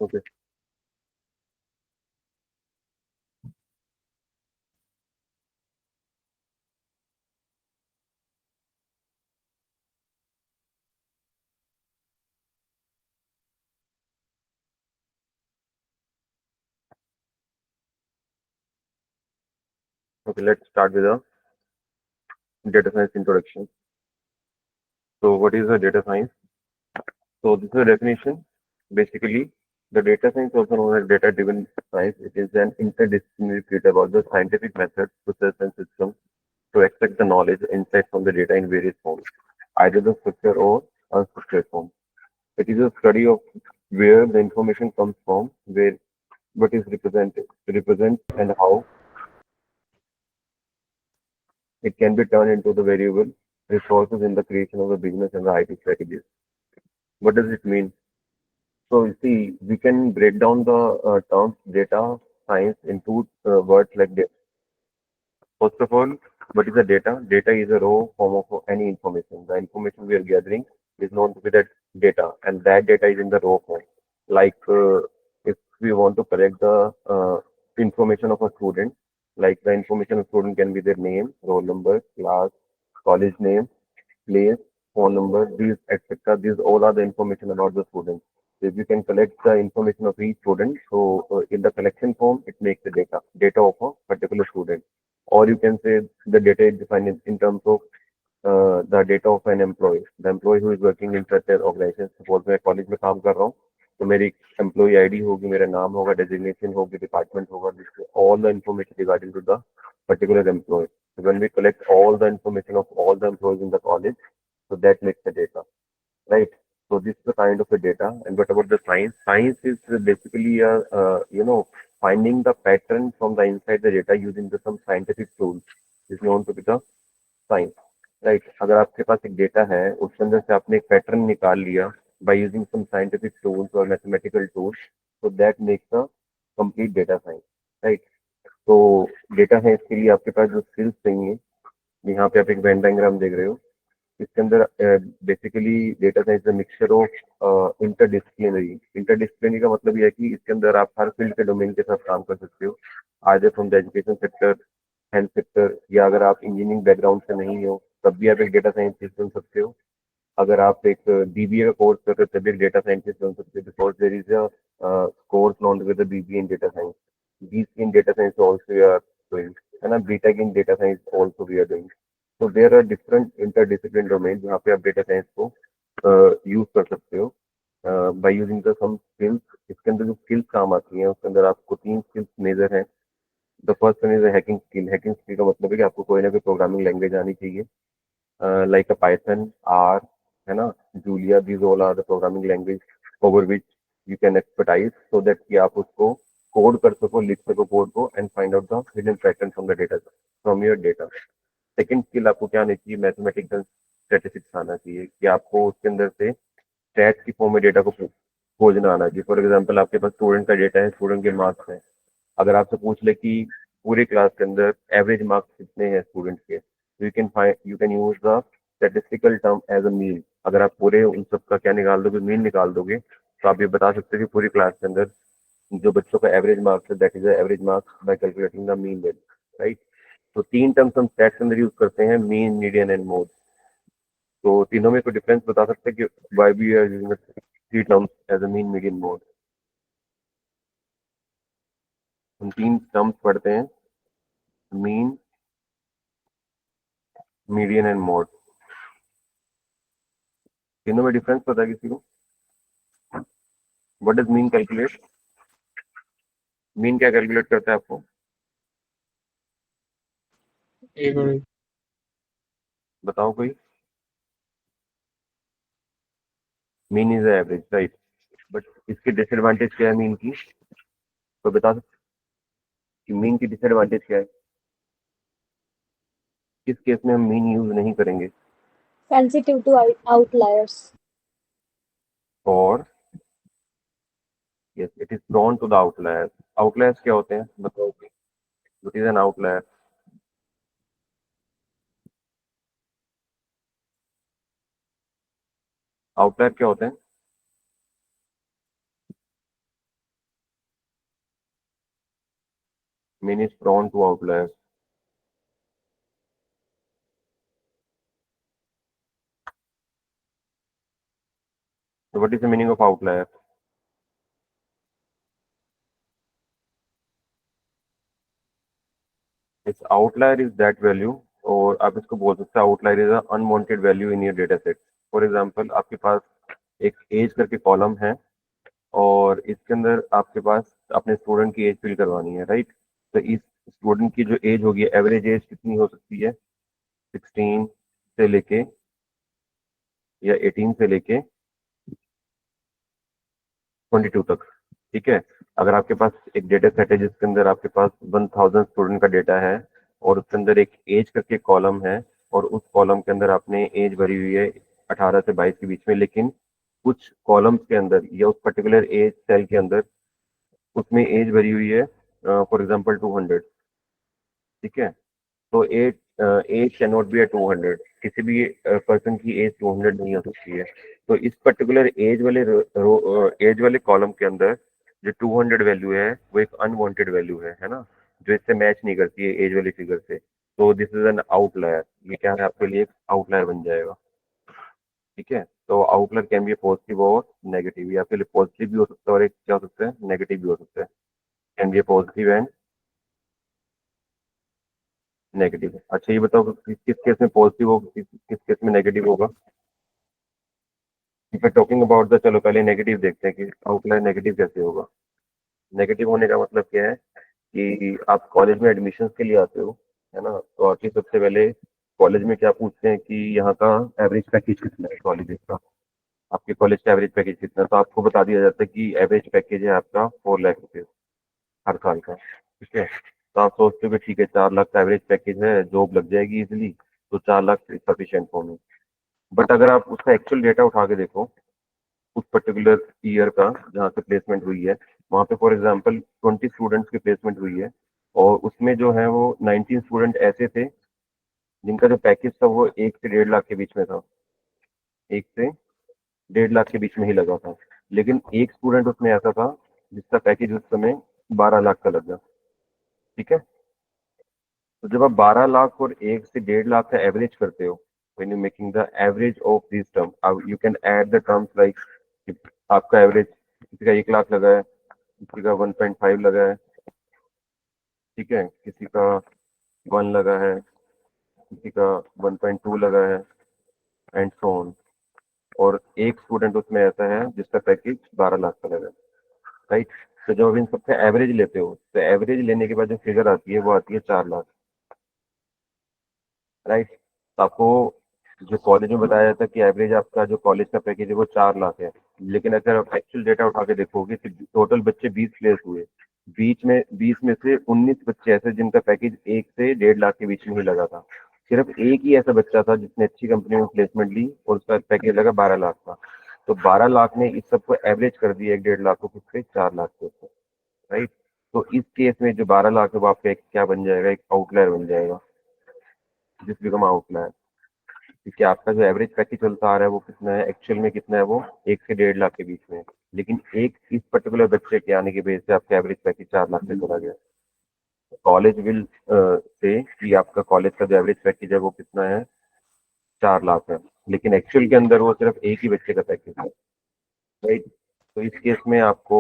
Okay. Okay, let's start with a data science introduction. So what is a data science? So this is a definition. Basically, the data science, also known as data-driven science, it is an interdisciplinary field about the scientific methods, process, and systems to extract the knowledge, insight from the data in various forms, either the structured or unstructured form. It is a study of where the information comes from, where what is represents, and how it can be turned into the variable resources in the creation of the business and the IT strategies. What does it mean? So you see, we can break down the terms data science into words like this. First of all, what is the data? Data is a raw form of any information. The information we are gathering is known to be that data, and that data is in the raw form. Like if we want to collect the information of a student, like the information of student can be their name, roll number, class, college name, place, phone number, these etc. These all are the information about the student. If you can collect the information of each student, so in the collection form, it makes the data of a particular student. Or you can say the data is defined in terms of the data of an employee. The employee who is working in such an organization. Suppose मैं college में काम कर रहा हूँ, तो मेरी employ ID होगी, मेरा नाम होगा, डेजिग्नेशन होगी, डिपार्टमेंट होगा, all the information regarding to the particular employee. So when we collect all the information of all the employees in the college, so that makes the data, right? So this is the kind of a data. And what about the science? Science is basically finding the pattern from the inside the data using some scientific tools is known to be the science, right? अगर आपके पास एक data है, उसके अंदर से आपने एक pattern निकाल लिया by using some scientific tools or mathematical tools, so that makes a complete data science, right? तो डेटा साइंस के लिए आपके पास जो स्किल्स चाहिए, यहाँ पे आप एक वेन डायग्राम देख रहे हो, इसके अंदर basically data science mixture of interdisciplinary का मतलब यह है कि इसके अंदर आप हर फील्ड के डोमेन के साथ काम कर सकते हो, either from the education sector, health sector, या अगर आप इंजीनियरिंग बैकग्राउंड से नहीं हो तब भी आप एक डेटा साइंटिस्ट बन सकते हो। अगर आप एक बीबीए का कोर्स कर रहे हो तब भी एक डेटा साइंटिस्ट बन सकते हो, because there is a course known with BBA in data science, BSc in data science also we are doing, है ना, BTech in data science also we are doing. तो there are different interdisciplinary domain जहाँ पे आप data science को use कर सकते हो by using the some skills. इसके अंदर जो स्किल्स काम आती हैं उसके अंदर आपको तीन स्किल्स मेजर हैं। The first one is hacking skill. Hacking skill का मतलब है कि आपको कोई ना कोई प्रोग्रामिंग लैंग्वेज आनी चाहिए, लाइक अ पाइथन, आर, है ना, Julia, these all are the programming language over which you can expertise so that कि आप उसको कोड कर सको, लिख सको कोड को and find out the hidden pattern from the data, from your data. Second skill आपको क्या आनी चाहिए? मैथमेटिकल स्टैटिस्टिक्स आना चाहिए कि आपको उसके अंदर से स्टैट्स की फॉर्म में डेटा को खोजना आना चाहिए। फॉर एग्जाम्पल आपके पास स्टूडेंट का डेटा है, स्टूडेंट के मार्क्स हैं, अगर आपसे पूछ ले कि पूरे क्लास के अंदर एवरेज मार्क्स कितने हैं स्टूडेंट्स के, तो you can use the statistical term as a mean. अगर आप पूरे उन सब का क्या निकाल दोगे, मीन निकाल दोगे, तो आप ये बता सकते हो कि पूरी क्लास के अंदर जो बच्चों का एवरेज मार्क्स है that is average marks bye calculating the mean value, right? तो तीन टर्म्स हम स्टैट्स के अंदर यूज करते हैं, मीन, मीडियन एंड मोड। तो तीनों में कोई डिफरेंस बता सकते हैं कि why we are using three terms as a mean, median, mode? हम तीन टर्म्स पढ़ते हैं, मीन, मीडियन एंड मोड। तीनों में डिफरेंस पता है किसी को? What does mean calculate? Mean क्या कैलकुलेट करता है आपको एवरेज। बताओ कोई? Mean is average, right? But इसकी डिसएडवांटेज क्या है मीन की? तो बता सकते कि मीन की डिसएडवांटेज क्या है? किस केस में हम मीन यूज नहीं करेंगे? Sensitive to outliers. और yes, it is prone to the outliers. Outliers क्या होते हैं बताओ? What is an outlier? Outlier क्या होते हैं? mean is prone to outliers. So what is the meaning of outlier? Its outlier is that value, और आप इसको बोल सकते हैं outlier is a unwanted value in your data set. For example, आपके पास एक एज करके कॉलम है और इसके अंदर आपके पास अपने स्टूडेंट की एज फिल करवानी है, राइट? तो इस स्टूडेंट की जो एज होगी, एवरेज एज कितनी हो सकती है? 16 से लेके या 18 से लेके 22 तक, ठीक है? अगर आपके पास एक डेटा सेट है जिसके अंदर आपके पास 1000 स्टूडेंट का डेटा है और उसके अंदर एक एज करके कॉलम है और उस कॉलम के अंदर आपने एज भरी हुई है 18 से 22 के बीच में, लेकिन कुछ कॉलम्स के अंदर या उस पर्टिकुलर एज सेल के अंदर उसमें एज भरी हुई है फॉर एग्जांपल 200, ठीक है? तो age age can not be a 200, किसी भी पर्सन की एज 200 नहीं हो सकती है। तो इस पर्टिकुलर एज वाले कॉलम के अंदर जो 200 वैल्यू है वो एक अनवांटेड वैल्यू है ना, जो इससे मैच नहीं करती है एज वाली फिगर से। तो दिस इज एन आउटलायर, ये क्या है आपके लिए? एक आउटलायर बन जाएगा, ठीक है? तो आउटलायर कैन बी पॉजिटिव और नेगेटिव, या आपके लिए पॉजिटिव भी हो सकता है और एक क्या हो सकता है, नेगेटिव भी हो सकता है। Can be positive and negative. अच्छा ये बताओ कि किस केस में पॉजिटिव होगा, किस केस में नेगेटिव होगा? इफ टॉकिंग अबाउट द, चलो पहले नेगेटिव देखते हैं कि आउटलायर नेगेटिव कैसे होगा। नेगेटिव होने का मतलब क्या है कि आप कॉलेज में एडमिशन के लिए आते हो, है ना? तो आके सबसे पहले कॉलेज में क्या पूछते हैं कि यहाँ का एवरेज पैकेज कितना है कॉलेज का, आपके कॉलेज का एवरेज पैकेज कितना है? तो आपको बता दिया जाता है कि एवरेज पैकेज है आपका 4 लाख रुपये हर साल का, ठीक है? तो आप सोचते हो कि ठीक है 4 लाख का एवरेज पैकेज है, जॉब लग जाएगी इजिली, तो 4 लाख सफिशियंट होंगे। बट अगर आप उसका एक्चुअल डेटा उठा के देखो उस पर्टिकुलर ईयर का जहाँ से प्लेसमेंट हुई है, वहाँ पे फॉर एग्जांपल 20 स्टूडेंट्स की प्लेसमेंट हुई है और उसमें जो है वो 19 स्टूडेंट ऐसे थे जिनका जो पैकेज था वो 1 से 1.5 लाख के बीच में था, 1 से 1.5 लाख के बीच में ही लगा था। लेकिन एक स्टूडेंट उसमें ऐसा था जिसका पैकेज उस समय 12 लाख का लगा, ठीक है? तो जब आप 12 लाख और 1 से 1.5 लाख का एवरेज करते हो, when you making the average of this term, you can add the terms like आपका एवरेज किसी का 1 लाख लगा है, किसी का 1.5 लगा है, ठीक है? किसी का 1 लगा है, किसी का 1.2 लगा है, एंड सो ऑन। और एक स्टूडेंट उसमें ऐसा है जिसका पैकेज 12 लाख का लगा है, राइट? तो जब आप इन सबसे एवरेज लेते हो तो एवरेज लेने के बाद जो फिगर आती है वो आती है 4 लाख, राइट? तो आपको जो कॉलेज में बताया जाता है कि एवरेज आपका जो कॉलेज का पैकेज है वो 4 लाख है, लेकिन अगर आप एक्चुअल डेटा उठा के देखोगे तो टोटल बच्चे 20 प्लेस हुए, बीच में 20 में से 19 बच्चे ऐसे जिनका पैकेज 1 से 1.5 लाख के बीच में ही लगा था। सिर्फ एक ही ऐसा बच्चा था जिसने अच्छी कंपनी में प्लेसमेंट ली और उसका पैकेज लगा 12 लाख का। तो 12 लाख ने इस सबको एवरेज कर दिया 1.5 लाख को किससे, 4 लाख के ऊपर, राइट? तो इस केस में जो 12 लाख है वो आपका एक क्या बन जाएगा, एक आउटलायर बन जाएगा, जिस बिकम आउटलायर। क्योंकि आपका जो एवरेज पैकेज चलता आ रहा है वो कितना है, एक्चुअल में कितना है, वो 1 से 1.5 लाख के बीच में है। लेकिन एक इस पर्टिकुलर बच्चे के आने की वजह से आपका एवरेज पैकेज 4 लाख पे चला गया। कॉलेज विल से कि आपका कॉलेज का जो एवरेज पैकेज है वो कितना है, 4 लाख है, लेकिन एक्चुअल के अंदर वो सिर्फ एक ही बच्चे का पैकेज है, राइट? तो इस केस में आपको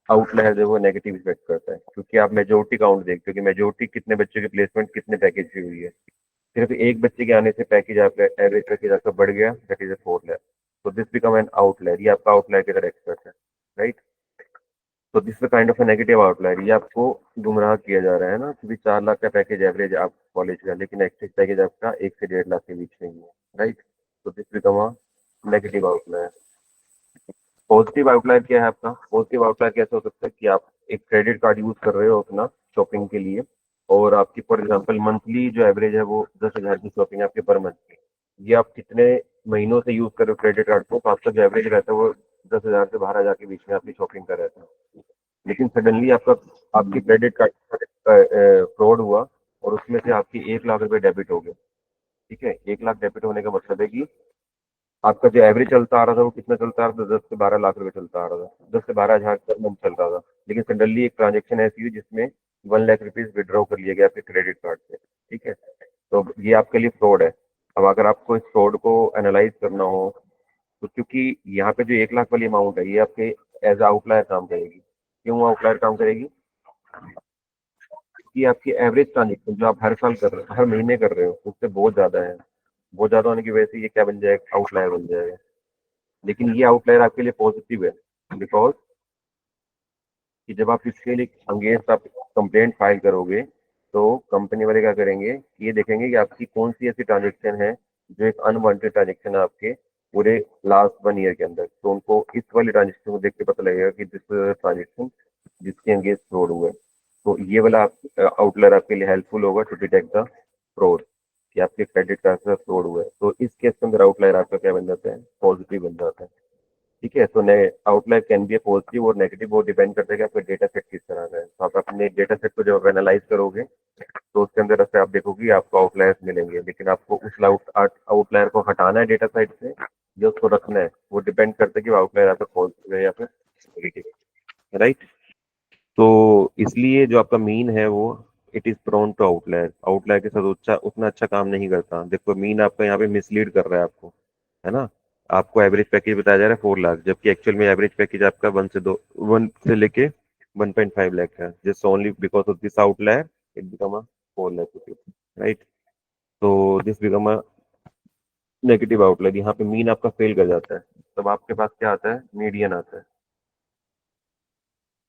आउटलायर जो है वो नेगेटिव इफेक्ट करता है, क्योंकि आप मेजोरिटी काउंट देखते हो कि मेजोरिटी कितने बच्चों की प्लेसमेंट कितने पैकेज की हुई है। सिर्फ एक बच्चे के आने से पैकेज आपका एवरेज पैकेज आपका बढ़ गया, दैट इज अ 4 लाख। तो दिस बिकम एन आउटलायर, ये आपका आउटलायर की तरह एक्सपर्ट है, राइट? तो this is kind of a negative outlier, ये आपको गुमराह किया जा रहा है ना कि 4 लाख का पैकेज एवरेज आप कॉलेज का, लेकिन एक्चुअल पैकेज आपका 1 से 1.5 लाख के बीच में ही है, राइट? तो this become a negative outlier. Positive outlier क्या है आपका? पॉजिटिव आउटलायर कैसे हो सकता है कि आप एक क्रेडिट कार्ड यूज कर रहे हो अपना शॉपिंग के लिए और आपकी फॉर एग्जांपल मंथली जो एवरेज है वो 10,000 की शॉपिंग है आपके पर मंथ की। ये आप कितने महीनों से यूज कर रहे हो क्रेडिट कार्ड को, तो आपका जो एवरेज रहता है वो 10,000 से 12,000 के बीच में आपकी शॉपिंग का रहता है। लेकिन सडनली आपका आपकी क्रेडिट कार्ड फ्रॉड हुआ और उसमें से आपकी 1 लाख रुपए डेबिट हो गए, ठीक है? 1 लाख डेबिट होने का मतलब है कि आपका जो एवरेज चलता आ रहा था वो कितना चलता आ रहा था, 10 से 12 लाख रुपए चलता आ रहा था, 10 से 12 हज़ार पर मंथ चल रहा था। लेकिन सडनली एक ट्रांजेक्शन ऐसी हुई जिसमें 1 लाख रुपीज विड्रॉ कर लिया गया आपके क्रेडिट कार्ड से, ठीक है, तो ये आपके लिए फ्रॉड है। अब अगर आपको इस फ्रॉड को एनालाइज करना हो, तो क्योंकि यहाँ पे जो 1 लाख वाली अमाउंट है ये आपके एज आउटलायर काम करेगी। क्यों आउटलायर काम करेगी? कि आपकी एवरेज ट्रांजेक्शन जो आप हर साल कर रहे हो, हर महीने कर रहे हो, उससे बहुत ज्यादा है। बहुत ज्यादा होने की वजह से ये क्या बन जाएगा? आउटलायर बन जाएगा। लेकिन ये आउटलायर आपके लिए पॉजिटिव है, बिकॉज कि जब आप इसके लिए अगेंस्ट आप कंप्लेंट फाइल करोगे, तो कंपनी वाले क्या करेंगे, ये देखेंगे कि आपकी कौन सी ऐसी ट्रांजेक्शन है जो एक अनवांटेड ट्रांजेक्शन है आपके पूरे लास्ट 1 ईयर के अंदर। तो उनको इस वाली ट्रांजेक्शन को देख के पता लगेगा कि दिस ट्रांजेक्शन जिसके अगेंस्ट फ्रॉड हुआ है। तो ये वाला आउटलायर आपके लिए हेल्पफुल होगा टू डिटेक्ट द फ्रॉड, कि आपके क्रेडिट कार्ड से फ्रॉड हुआ है। तो इस केस के अंदर आउटलायर आपका क्या बन जाता है? पॉजिटिव बन जाता है। ठीक है, तो आउटलायर कैन बी पॉजिटिव और नेगेटिव, वो डिपेंड करता है कि आपका डेटा सेट किस तरह का है। तो आप अपने डेटा सेट को जब एनालाइज करोगे, तो उसके अंदर से आप देखोगे आपको आउटलायर्स मिलेंगे, लेकिन आपको उस आउटलायर को हटाना है डेटा साइट से या उसको रखना है, वो डिपेंड करता है कि वो आउटलायर आपका पॉजिटिव है या फिर नेगेटिव, राइट। तो इसलिए जो आपका मीन है वो it is prone to outlier. Outlier के साथ उतना अच्छा काम नहीं करता। देखो मीन आपका यहाँ पे मिसलीड कर रहा है आपको, है ना। आपको एवरेज पैकेज बताया जा रहा है 4 लाख, जबकि एक्चुअल में एवरेज पैकेज आपका 1 से लेके 1.5 लाख है। Just only because of this outlier it become a 4 lakh rupees, right. तो this become a negative outlier. यहाँ पे मीन आपका फेल कर जाता है, तब आपके पास क्या आता है? मीडियन आता है।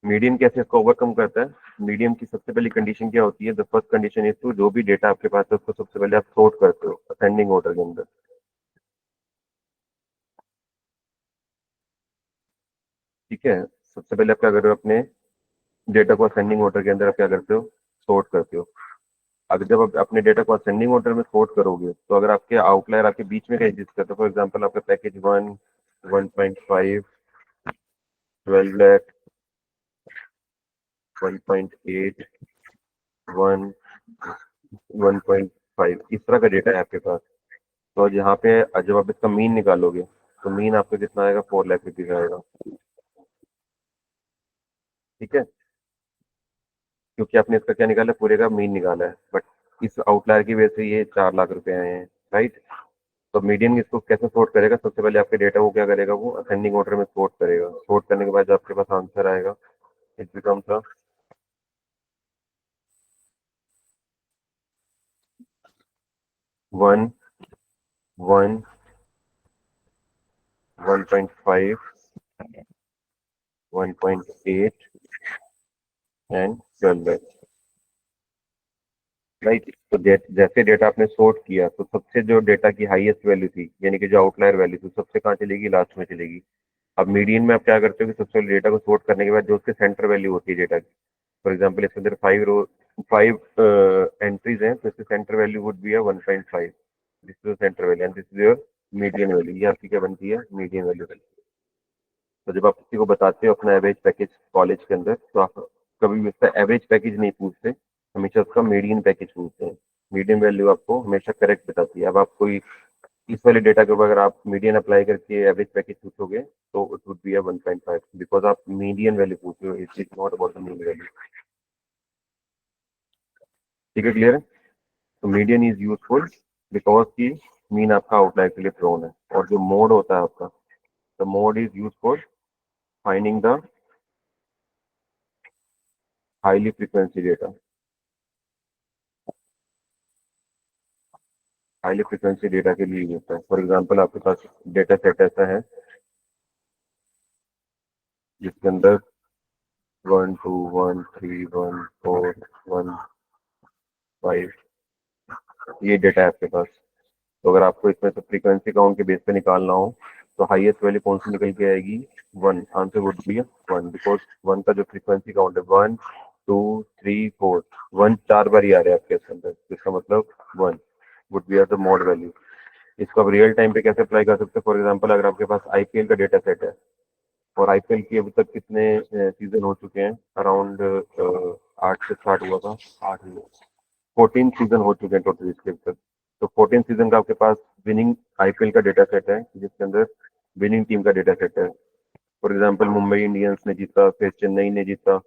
मीडियन कैसे इसको ओवरकम करता है? मीडियन की सबसे पहली कंडीशन क्या होती है? The first condition is to, जो भी डेटा आपके पास है उसको सबसे पहले आप सॉर्ट करते हो असेंडिंग ऑर्डर के अंदर, ठीक है। सबसे पहले आप क्या कर रहे हो? अपने डेटा को असेंडिंग ऑर्डर के अंदर आप क्या करते हो? सॉर्ट करते हो। अगर जब आप अपने डेटा को असेंडिंग ऑर्डर में सॉर्ट करोगे, तो अगर आपके आउटलायर आपके बीच में कहीं एग्जिस्ट करता है, फॉर एग्जाम्पल आपका पैकेज 1.5, 12 लाख, 1.8, 1.5, इस तरह का डेटा है आपके पास। तो यहाँ पे जब आप इसका मीन निकालोगे, तो मीन आपका कितना आएगा? 4 लाख रुपीज आएगा, ठीक है। क्योंकि आपने इसका क्या निकाला? पूरे का मीन निकाला है, बट इस आउटलायर की वजह से ये 4 लाख रुपए आए हैं, राइट। तो मीडियन इसको कैसे सॉर्ट करेगा? सबसे पहले आपके डेटा को क्या करेगा? वो असेंडिंग ऑर्डर में सॉर्ट करेगा। सॉर्ट करने के बाद जो आपके पास आंसर आएगा, it becomes a 1, 1, 1.5, 1.8 and 12, right. तो जैसे डेटा आपने सॉर्ट किया, तो सबसे जो डेटा की हाईएस्ट वैल्यू थी, यानी कि जो आउटलायर वैल्यू थी, सबसे कहाँ चलेगी? लास्ट में चलेगी। अब मीडियन में आप क्या करते हो कि सबसे पहले डेटा को सॉर्ट करने के बाद जो उसके सेंटर वैल्यू होती है डेटा की, फॉर एग्जाम्पल इसके अंदर 5 एंट्रीज हैं, तो इसके centre value would B 1.5। This is centre value and this is your median value. ये आपकी क्या बनती है? मीडियन वैल्यू बनती है। तो जब आप किसी को बताते हो अपना एवरेज पैकेज कॉलेज के अंदर, तो आप कभी भी उसका एवरेज पैकेज नहीं पूछते, हमेशा उसका मीडियन पैकेज पूछते हैं। मीडियन वैल्यू आपको हमेशा करेक्ट बताती है। अब आप कोई इस वाले डेटा के ऊपर अगर आप मीडियन अप्लाई करके एवरेज पैकेज पूछोगे, तो इट वुड बी 1.5, बिकॉज आप मीडियन वैल्यू पूछ रहे हो, it is not about the mean value. ठीक है, क्लियर है। तो मीडियन इज यूजफुल बिकॉज की मीन आपका आउटलायर के लिए प्रोन है। और जो मोड होता है आपका, the mode is use for finding the highly frequency data. Highly frequency data के लिए यूज होता है। फॉर एग्जाम्पल आपके पास डेटा सेट ऐसा है जिसके अंदर 1, 2, 1, 3, 1, 4, 1, 5 ये डेटा है आपके पास। तो अगर आपको इसमें से फ्रीक्वेंसी काउंट के बेस पे निकालना हो, तो हाईएस्ट वैल्यू कौन सी निकल के आएगी? 1। आंसर वुड बी 1, बिकॉज 1 का जो फ्रीक्वेंसी काउंट है 1, 2, 3, 4, 1 4 बार ही आ रहा है आपके इसके अंदर, इसका मतलब 1 would be the mode value. इसको आप रियल टाइम पे कैसे अप्लाई कर सकते हैं? फॉर एग्जाम्पल अगर आपके पास आईपीएल का डेटा सेट है, और आईपीएल की अभी तक कितने सीजन हो चुके हैं? अराउंड 8 से स्टार्ट हुआ था, 8 14 सीजन हो चुके हैं टोटल इसके तक। तो 14 सीजन का आपके पास विनिंग आईपीएल का डेटा सेट है, जिसके अंदर विनिंग टीम का डेटा सेट है। फॉर एग्जाम्पल मुंबई इंडियंस ने जीता, फिर चेन्नई ने जीता,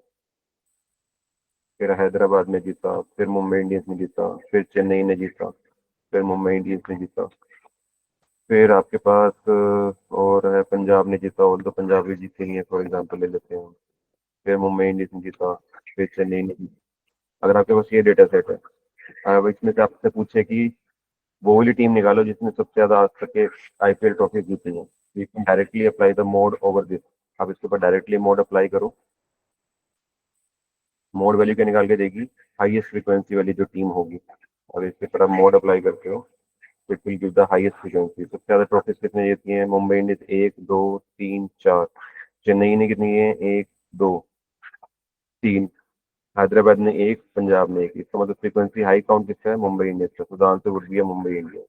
फिर हैदराबाद में जीता, फिर मुंबई इंडियंस में जीता, फिर चेन्नई ने जीता, फिर मुंबई इंडियंस ने जीता, फिर आपके पास और है पंजाब ने जीता, और तो पंजाब भी जीती नहीं है, फॉर एग्जाम्पल ले लेते हैं। फिर मुंबई इंडियंस ने जीता, फिर चेन्नई ने जीता। अगर आपके पास ये डेटा सेट है, अब इसमें से आपसे पूछे कि वो वाली टीम निकालो जिसने सबसे ज्यादा आज तक के आईपीएल ट्रॉफी जीती है, you can directly apply the mode over this. आप इसके ऊपर डायरेक्टली मोड अप्लाई करो, मोड वैल्यू क्या निकाल के देगी, हाईएस्ट फ्रीक्वेंसी वाली जो टीम होगी। और इसके ऊपर आप मोड अप्लाई करते हो, it will give the highest frequency. सबसे ज्यादा ट्रॉफीज कितने जीती हैं, मुंबई इंडियंस 1 2 3 4, चेन्नई ने कितनी है, 1 2 3, हैदराबाद ने 1, पंजाब ने 1। इसका मतलब फ्रीक्वेंसी हाई काउंट किसका है, मुंबई इंडियंस का। तो the answer would be Mumbai Indians.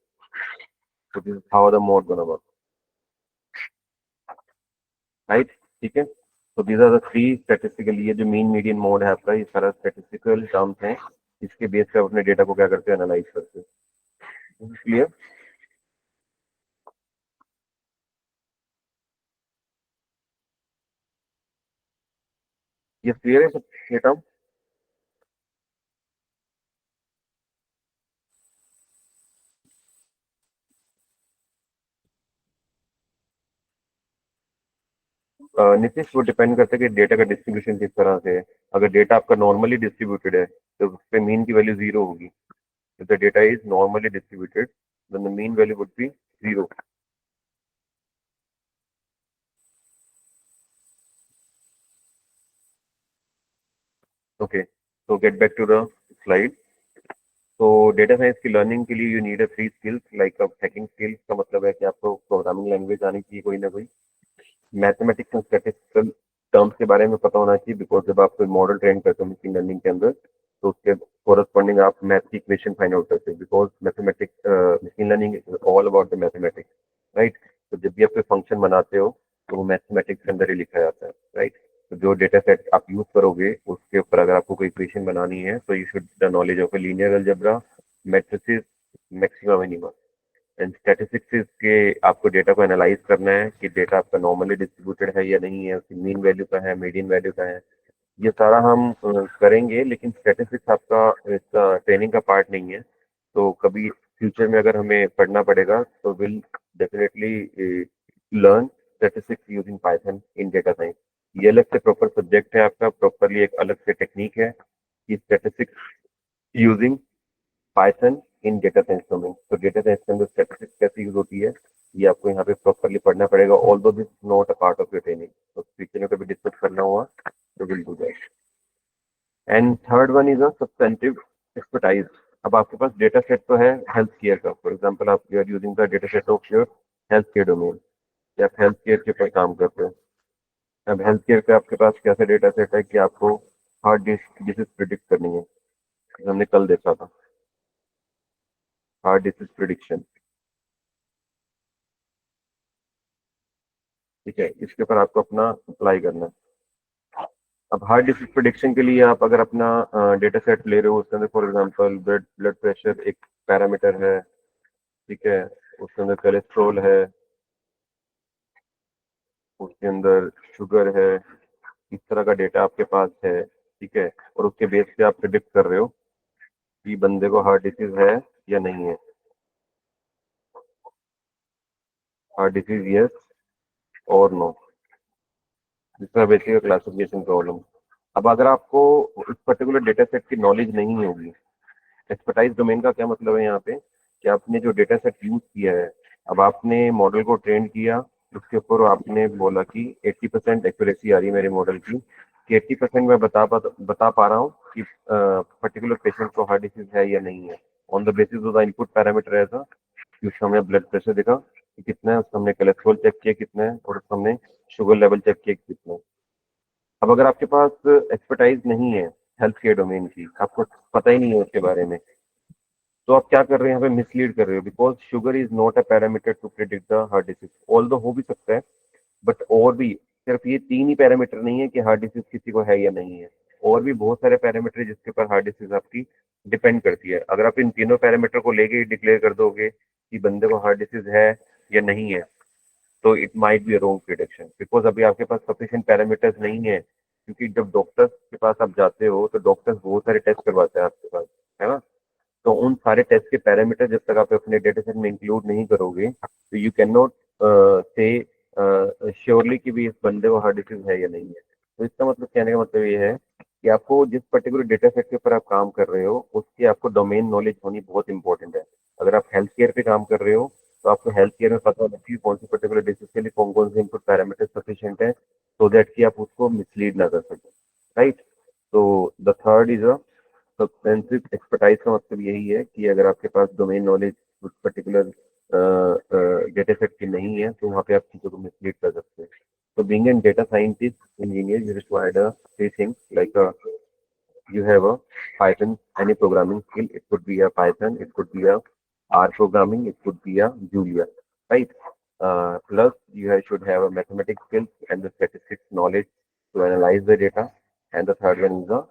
So this is how the mode gonna work, right? ठीक है। So these are the three statistical, ये जो मीन मीडियन मोड है आपका, ये सारा स्टैटिस्टिकल टर्म्स हैं, इसके बेस पे आप अपने डेटा को क्या करते हैं, एनालाइज करते हैं। क्लियर? ये क्लियर है सब ये टर्म? नीतीश, वो डिपेंड करता है कि डेटा का डिस्ट्रीब्यूशन किस तरह से है। अगर डेटा आपका नॉर्मली डिस्ट्रीब्यूटेड है तो उस पे मीन की वैल्यू जीरो होगी। If the data is normally distributed then the mean value would be zero. Okay, so get back to the slide. तो डेटा साइंस की लर्निंग के लिए you need a three skills, like hacking skills का मतलब है कि आपको programming language आनी चाहिए कोई ना कोई, मैथमेटिक्स एंड स्टैटिस्टिकल टर्म्स के बारे में पता होना चाहिए, बिकॉज जब आप कोई मॉडल ट्रेन करते हो मशीन लर्निंग के अंदर तो उसके कोरस्पॉन्डिंग आप मैथ की इक्वेशन फाइंड आउट करते हो, because mathematics machine learning is all about the mathematics, right? तो जब भी आप कोई फंक्शन बनाते हो तो वो मैथमेटिक्स के अंदर ही लिखा जाता है, राइट? तो जो डेटा सेट आप यूज करोगे उसके ऊपर अगर आपको कोई इक्वेशन बनानी है तो you should the knowledge of linear algebra, matrices, maxima minima and statistics के। आपको डेटा को एनालाइज करना है कि डेटा आपका नॉर्मली डिस्ट्रीब्यूटेड है या नहीं है, उसकी मीन वैल्यू का है, मीडियन वैल्यू का है। ये सारा हम करेंगे, लेकिन स्टैटिस्टिक्स आपका इसका ट्रेनिंग का पार्ट नहीं है। तो कभी फ्यूचर में अगर हमें पढ़ना पड़ेगा तो will definitely learn statistics using Python in data science. ये अलग से प्रॉपर सब्जेक्ट है आपका, प्रॉपरली एक अलग से टेक्निक है कि स्टैटिस्टिक्स यूजिंग पाइथन इन डेटा साइंस डोमेन। तो डेटा साइंस के अंदर स्टैटिस्टिक्स कैसे यूज होती है ये आपको यहाँ पे प्रॉपरली पढ़ना पड़ेगा, although this not a part of your training. तो फ्यूचर में कभी डिस्कस करना हुआ तो will do that. And third one is a substantive expertise. अब आपके पास डेटा सेट तो है हेल्थ केयर का, फॉर एग्जाम्पल आप you are using the data set of your health care domain, या आप हेल्थ केयर के ऊपर काम करते हो। अब हेल्थ केयर पे आपके पास कैसा डेटा सेट है कि आपको हार्ट डिसीज प्रिडिक्ट करनी है, हमने कल देखा था हार्ट डिसीज प्रिडिक्शन, ठीक है? इसके ऊपर आपको अपना अप्लाई करना है। अब हार्ट डिसीज प्रिडिक्शन के लिए आप अगर अपना डेटा सेट ले रहे हो, उसके अंदर for example blood blood pressure एक पैरामीटर है, ठीक है? उसके अंदर कोलेस्ट्रॉल है, उसके अंदर शुगर है, इस तरह का डेटा आपके पास है, ठीक है? और उसके बेस पे आप प्रिडिक्ट कर रहे हो कि बंदे को हार्ट डिसीज है या नहीं है। हार्ट डिसीज यस और नो, जिस तरह बेसिक क्लासिफिकेशन प्रॉब्लम। अब अगर आपको इस पर्टिकुलर डेटा सेट की नॉलेज नहीं होगी, एक्सपर्टाइज डोमेन का क्या मतलब है यहाँ पे कि आपने जो डेटा सेट यूज किया है, अब आपने मॉडल को ट्रेन किया, उसके ऊपर आपने बोला कि 80% एक्यूरेसी आ रही है मेरे मॉडल की, कि 80% मैं बता पा रहा हूँ कि पर्टिकुलर पेशेंट को हार्ट डिसीज है या नहीं है, on the basis of the input parameter ऐसा कि उसका हमने ब्लड प्रेशर देखा कि कितना है, उसका हमने कोलेस्ट्रॉल चेक किया कितना है, और उसका हमने शुगर लेवल चेक किया कितना है। अब अगर आपके पास एक्सपर्टाइज नहीं है हेल्थ केयर डोमेन की, आपको पता ही नहीं है उसके बारे में, तो आप क्या कर रहे हैं यहाँ पे, मिसलीड कर रहे हो, because sugar is not a parameter to predict the heart disease. Although हो भी सकता है, बट और भी सिर्फ ये तीन ही पैरामीटर नहीं है कि हार्ट डिसीज किसी को है या नहीं है, और भी बहुत सारे पैरामीटर जिसके ऊपर हार्ट डिसीज आपकी डिपेंड करती है। अगर आप इन तीनों पैरामीटर को लेके ही डिक्लेयर कर दोगे कि बंदे को हार्ट डिसीज है या नहीं है, तो it might be a wrong prediction, because अभी आपके पास सफिशिएंट पैरामीटर्स नहीं है। क्योंकि जब डॉक्टर्स के पास आप जाते हो तो डॉक्टर्स बहुत सारे टेस्ट करवाते हैं आपके पास, है ना? तो उन सारे टेस्ट के पैरामीटर जब तक आप अपने डेटा सेट में इंक्लूड नहीं करोगे तो यू कैन नॉट से श्योरली कि भी इस बंदे को हार्ट डिसीज है या नहीं है। तो इसका मतलब कहने का मतलब ये है कि आपको जिस पर्टिकुलर डेटा सेट के ऊपर आप काम कर रहे हो उसकी आपको डोमेन नॉलेज होनी बहुत इंपॉर्टेंट है। अगर आप हेल्थ केयर पे काम कर रहे हो तो आपको हेल्थ केयर में पता होना चाहिए कौन सी पर्टिकुलर डिसीज के लिए कौन कौन से इनपुट पैरामीटर सफिशिएंट है सो दैट कि आप उसको मिसलीड ना कर सकें, राइट? तो the third is a substantive expertise का मतलब यही है कि अगर आपके पास डोमेन नॉलेज उस पर्टिकुलर डेटा सेट की नहीं है तो वहाँ पे आप चीज़ों को मिसलीड कर सकते हैं। So being a data scientist engineer, you require three things like you have a Python, any programming skill. It could be a Python, it could be a R programming, it could be a Julia, right? Plus, should have a mathematics skills and the statistics knowledge to analyze the data. And the third one is the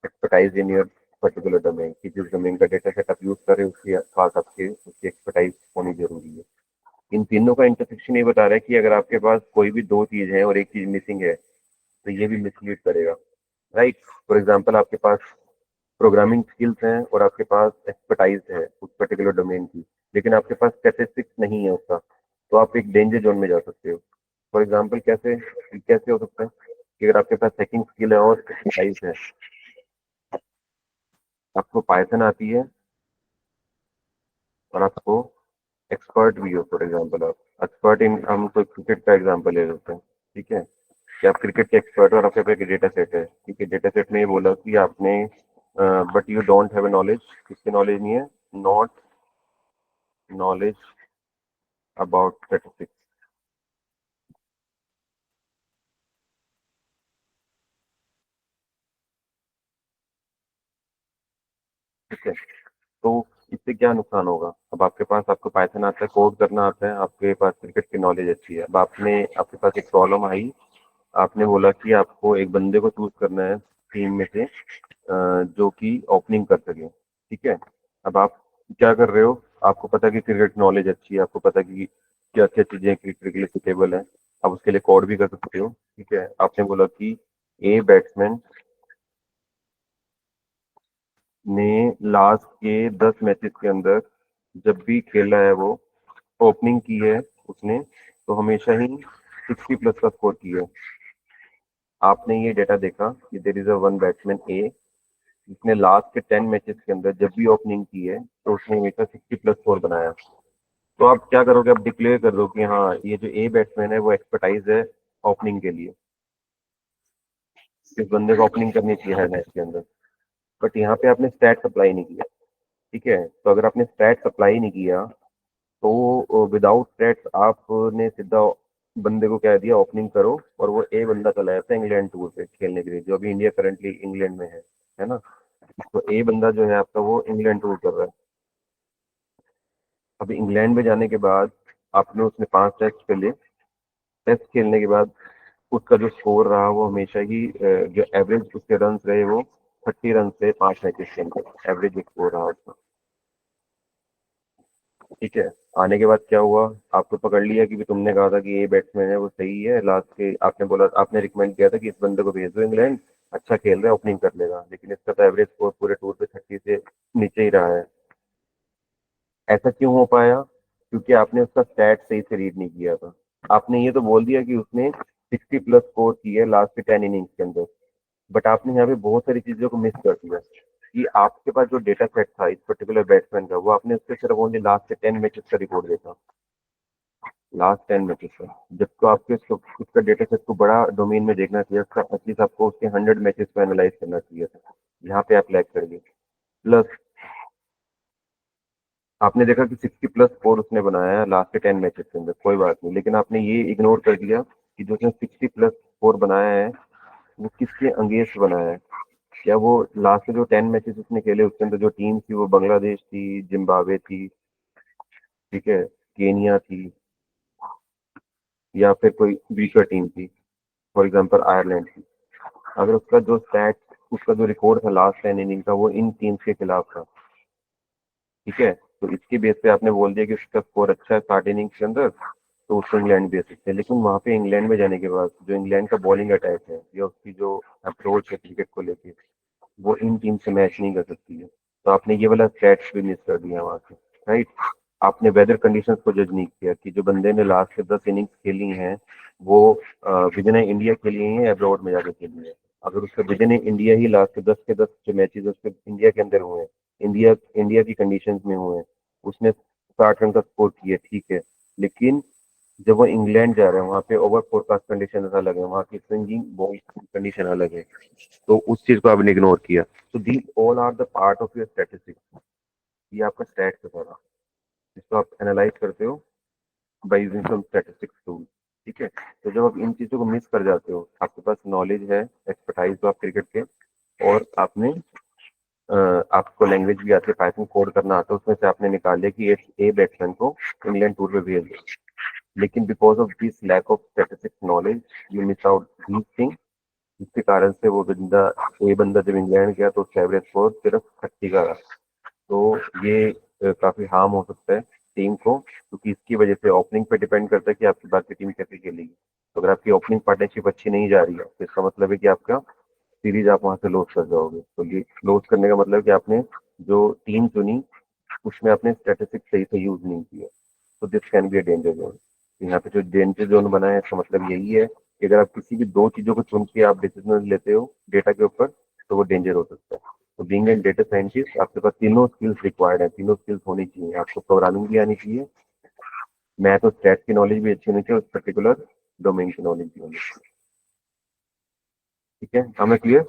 expertise in your particular domain. कि जिस domain का data set आप use कर रहे हो उसके पास आपके उसकी expertise होनी जरूरी है। इन तीनों का इंटरसेक्शन ये बता रहा है कि अगर आपके पास कोई भी दो चीज है और एक चीज मिसिंग है तो ये भी मिसलीड करेगा, राइट? फॉर एग्जांपल आपके पास प्रोग्रामिंग स्किल्स हैं और आपके पास एक्सपर्टाइज है उस पर्टिकुलर डोमेन की, लेकिन आपके पास स्टैटिस्टिक्स नहीं है उसका, तो आप एक डेंजर जोन में जा सकते हो। फॉर एग्जांपल कैसे कैसे हो सकता है कि अगर आपके पास हैकिंग स्किल है और एक्सपर्टाइज है, आपको पाइथन आती है और आपको एक्सपर्ट भी हो, फॉर एग्जांपल आप एक्सपर्ट इन, हम कोई क्रिकेट का एग्जांपल ले लेते हैं, ठीक है? कि आप क्रिकेट के एक्सपर्ट हो और आपके पास डेटा सेट है, ठीक है? डेटा सेट में ये बोला कि आपने but you don't have a knowledge, किसकी नॉलेज नहीं है? नॉट नॉलेज अबाउट स्टैटिस्टिक्स, ठीक है? तो इससे क्या नुकसान होगा? अब आपके पास आपको पाइथन आता है, कोड करना आता है, आपके पास क्रिकेट की नॉलेज अच्छी है, अब आपके पास एक प्रॉब्लम आई, आपने बोला कि आपको एक बंदे को चूज करना है टीम में से जो कि ओपनिंग कर सके, ठीक है? अब आप क्या कर रहे हो? आपको पता है कि क्रिकेट नॉलेज अच्छी है, आपको पता है कि क्या क्या चीजें क्रिकेट के लिए सुटेबल है, आप उसके लिए कोड भी कर सकते हो, ठीक है? आपने बोला कि ए बैट्समैन ने लास्ट के 10 मैचेस के अंदर जब भी खेला है वो ओपनिंग की है उसने, तो हमेशा ही 60+ का स्कोर किया है। आपने ये डेटा देखा कि there is a one batsman ए जिसने लास्ट के 10 मैचेस के अंदर जब भी ओपनिंग की है तो उसने हमेशा 60+ स्कोर बनाया। तो आप क्या करोगे? आप डिक्लेयर कर दो कि हाँ ये जो ए बैट्समैन है वो एक्सपर्टाइज है ओपनिंग के लिए, इस बंदे को ओपनिंग करनी चाहिए हर मैच के अंदर। बट यहाँ पे आपने स्टैट सप्लाई नहीं किया, ठीक है? तो अगर आपने स्टैट सप्लाई नहीं किया तो विदाउट स्टैट्स आपने सीधा बंदे को कह दिया ओपनिंग करो और वो ए बंदा चला जाता है इंग्लैंड टूर पे खेलने के लिए, जो अभी इंडिया करंटली इंग्लैंड में है ना? तो ए बंदा जो है आपका वो इंग्लैंड टूर कर रहा है। अब इंग्लैंड में जाने के बाद आपने उसने 5 टेस्ट खेले, टेस्ट खेलने के बाद उसका जो स्कोर रहा वो हमेशा ही जो एवरेज उसके रन रहे वो 30 रन से 5 मैचेस के अंदर एवरेज स्कोर रहा उसका, ठीक है? आने के बाद क्या हुआ? आपको पकड़ लिया कि भी तुमने कहा था कि ये बैट्समैन है वो सही है, लास्ट के आपने बोला, आपने रिकमेंड किया था कि इस बंदे को भेज दो इंग्लैंड, अच्छा खेल रहा है ओपनिंग कर लेगा, लेकिन इसका तो एवरेज स्कोर पूरे टूर पे 30 से नीचे ही रहा है। ऐसा क्यों हो पाया? क्योंकि आपने उसका स्टैट सही से रीड नहीं किया था। आपने ये तो बोल दिया कि उसने 60+ स्कोर की है लास्ट के 10 इनिंग्स के अंदर, बट आपने यहाँ पे बहुत सारी चीजों को मिस कर दिया कि आपके पास जो डेटा सेट था इस पर्टिकुलर बैट्समैन का वो आपने उसके सिर्फ ओनली लास्ट के 10 मैचेस का रिकॉर्ड देखा, लास्ट 10 मैचेस का, जबकि आपके उसका डेटा सेट को बड़ा डोमेन में देखना चाहिए, उसका एटलीस्ट आपको उसके 100 मैचेस को एनालाइज करना चाहिए था। यहाँ पे आप लैग कर गए। प्लस आपने देखा कि 60+ स्कोर उसने बनाया है लास्ट के 10 मैचेस के अंदर, कोई बात नहीं, लेकिन आपने ये इग्नोर कर दिया कि जो उसने 60+ स्कोर बनाया है वो किसके अगेंस्ट बनाया है। क्या वो लास्ट के जो 10 मैचेस उसने खेले उसके अंदर जो टीम थी वो बांग्लादेश थी, जिम्बाब्वे थी, ठीक है, केनिया थी, या फिर कोई वीकर टीम थी, फॉर एग्जांपल आयरलैंड थी? अगर उसका जो रिकॉर्ड था लास्ट 10 इनिंग का वो इन टीम्स के खिलाफ था, ठीक है? तो इसके बेस पे आपने बोल दिया कि उसका स्कोर अच्छा है 60 इनिंग्स के अंदर, तो उसको इंग्लैंड भेज सकते हैं। लेकिन वहाँ पे इंग्लैंड में जाने के बाद जो इंग्लैंड का बॉलिंग अटैक है या उसकी जो अप्रोच है क्रिकेट को लेके, वो इन टीम से मैच नहीं कर सकती है। तो आपने ये वाला स्टैट्स भी मिस कर दिया वहाँ से, राइट। आपने वेदर कंडीशंस को जज नहीं किया कि जो बंदे ने लास्ट के 10 इनिंग्स खेली हैं वो विद इन इंडिया खेली हैं या अब्रॉड में जाके खेली है। अगर उसका with in India he last के 10 जो मैचेस उसके इंडिया के अंदर हुए हैं, इंडिया इंडिया की कंडीशंस में हुए हैं, उसने 60 रन का स्कोर किया, ठीक है। लेकिन जब वो इंग्लैंड जा रहे हैं, वहाँ पे ओवर फोरकास्ट कंडीशन अलग है, वहाँ की स्विंगिंग बॉल कंडीशन अलग है, तो उस चीज को आपने इग्नोर किया। तो these all are the part of your statistics. ये आपका स्टैट्स है सारा, जिसको आप एनालाइज करते हो by using some statistics tool. ठीक है। तो जब आप इन चीजों को मिस कर जाते हो, आपके पास नॉलेज है, एक्सपर्टाइज हो आप क्रिकेट के, और आपने आपको लैंग्वेज भी आती है, पाइथन कोड करना आता है, उसमें से आपने निकाल लिया कि ए बैट्समैन को इंग्लैंड टूर पे भेज दो। लेकिन because of this lack of statistics knowledge you miss out these things, जिसके कारण से वो बंदा, ये बंदा जब इंग्लैंड गया तो उसका एवरेज स्कोर सिर्फ 30 का रहा। तो ये काफी हार्म हो सकता है टीम को, क्योंकि इसकी वजह से ओपनिंग पे डिपेंड करता है कि आपकी बाकी टीम कैसे खेलेगी। तो अगर आपकी ओपनिंग पार्टनरशिप अच्छी नहीं जा रही है तो इसका मतलब है कि आपका सीरीज आप वहां से लॉस कर जाओगे। तो ये लॉस करने का मतलब है कि आपने जो टीम चुनी उसमें आपने स्टैटिस्टिक्स सही से यूज नहीं किया। तो this can be a danger zone. यहाँ पे जो डेंजर जोन बना है इसका मतलब यही है कि अगर आप किसी भी दो चीजों को चुन के आप डिसीजन लेते हो डेटा के ऊपर, तो वो डेंजर हो सकता है। तो बीइंग एन डेटा साइंटिस्ट आपके पास तीनों स्किल्स रिक्वायर्ड है, तीनों स्किल्स होनी चाहिए। आपको प्रोग्रामिंग भी आनी चाहिए, मैथ और स्टैट की नॉलेज भी अच्छी होनी चाहिए, उस पर्टिकुलर डोमेन की नॉलेज भी होनी चाहिए। ठीक है, हमें क्लियर?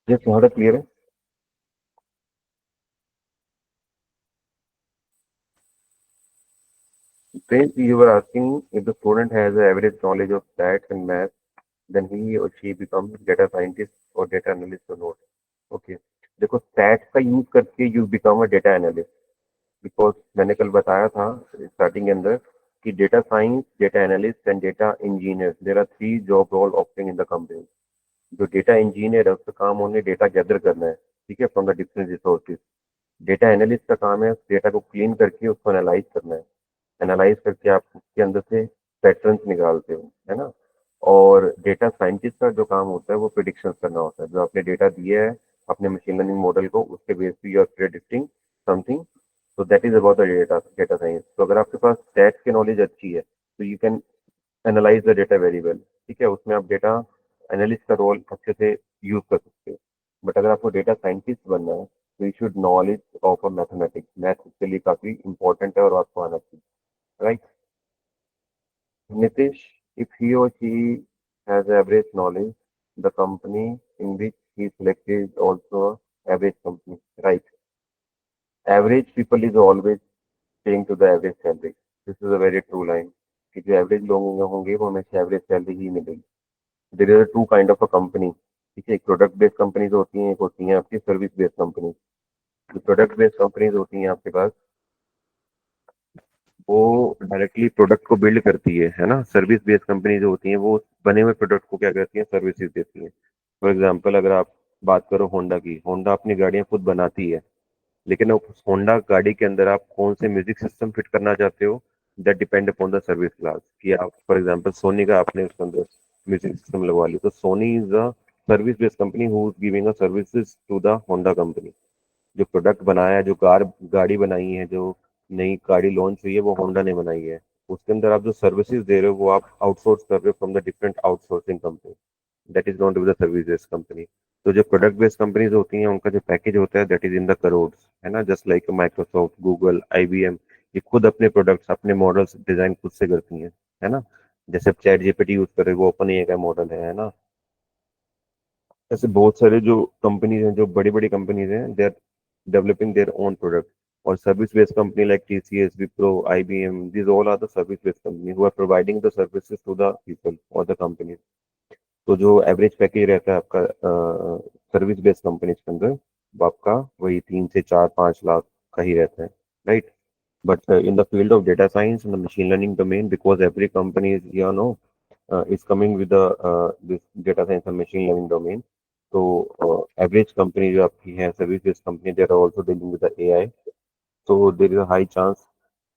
ये तुम्हारा क्लियर है? Then you were asking if the student has an average knowledge of stats and math, then he or she becomes data scientist or data analyst or not. Okay. देखो stats का use करके you become a data analyst, because मैंने कल बताया था starting के अंदर कि data science, data analyst and data engineer, there are 3 job role offering in the company. जो डेटा इंजीनियर है उसका काम उन्हें डेटा गैदर करना है, ठीक है, from the different resources. Data analyst का काम है डेटा को क्लीन करके उसको एनालाइज करना है। एनालाइज करके आप उसके अंदर से पैटर्न्स निकालते हो, है ना। और डेटा साइंटिस्ट का जो काम होता है वो प्रिडिक्शन करना होता है। जो आपने डेटा दिया है अपने मशीन लर्निंग मॉडल को, उसके बेस पे यू आर प्रेडिक्टिंग समथिंग। तो that is about the data data science. तो अगर आपके पास स्टैट्स की नॉलेज अच्छी है तो you can analyse the data very well. ठीक है, उसमें आप डेटा एनालिस्ट का रोल अच्छे से यूज कर सकते हो। बट अगर आपको डेटा साइंटिस्ट बनना है तो you should knowledge of a mathematics. Math उसके लिए काफी इंपॉर्टेंट है और आपको आना चाहिए, right. Nitish, if he or she has average knowledge, the company in which he selected is also a average company, right? Average people is always paying to the average salary. This is a very true line. कि जो average लोग होंगे वो हमेशा average salary ही मिलेगी। There is two kind of a company. ठीक है, एक प्रोडक्ट बेस्ड कंपनीज होती हैं, एक होती हैं आपकी सर्विस बेस्ड कंपनी। जो प्रोडक्ट बेस्ड कंपनीज होती हैं आपके पास, वो डायरेक्टली प्रोडक्ट को बिल्ड करती है ना। सर्विस बेस्ड कंपनी जो होती हैं वो बने हुए प्रोडक्ट को क्या करती हैं, सर्विसेज देती हैं। फॉर एग्जांपल अगर आप बात करो होंडा की, होंडा अपनी गाड़ियां खुद बनाती है, लेकिन उस होंडा गाड़ी के अंदर आप कौन से म्यूजिक सिस्टम फिट करना चाहते हो, that depend upon the service class. कि आप फॉर एग्जांपल सोनी का आपने उसके अंदर म्यूजिक सिस्टम लगवा लिया, तो Sony is a service based company who is giving a services to the Honda company. जो प्रोडक्ट बनाया है, जो गाड़ी बनाई है, जो नई गाड़ी लॉन्च हुई है, वो होंडा ने बनाई है। उसके अंदर आप जो सर्विसेज दे रहे हो वो आप आउटसोर्स कर रहे हो from the different outsourcing company. That is not with the service based company. तो जो प्रोडक्ट बेस्ड कंपनीज होती हैं उनका जो पैकेज होता है that is in the crore, है ना। Just like Microsoft, Google, IBM, ये खुद अपने प्रोडक्ट्स, अपने मॉडल्स डिजाइन खुद से करती हैं, है ना। जैसे आप चैट जीपीटी यूज कर रहे हो, वो ओपन एआई का मॉडल है ना। ऐसे बहुत सारे जो कंपनीज हैं, जो बड़ी बड़ी कंपनीज हैं, they are developing their own product. और service based company like TCS, Wipro, IBM, these all are the service based company who are providing the services to the people or the companies। तो जो average package रहता है आपका service based companies के अंदर, वो आपका वही 3 से 4 5 लाख का ही रहता है, right. But in the field of data science and the machine learning domain, because every company is, is coming with the this data science and machine learning domain, तो average company जो आपकी है service based company, they are also dealing with the AI। तो देर is a high chance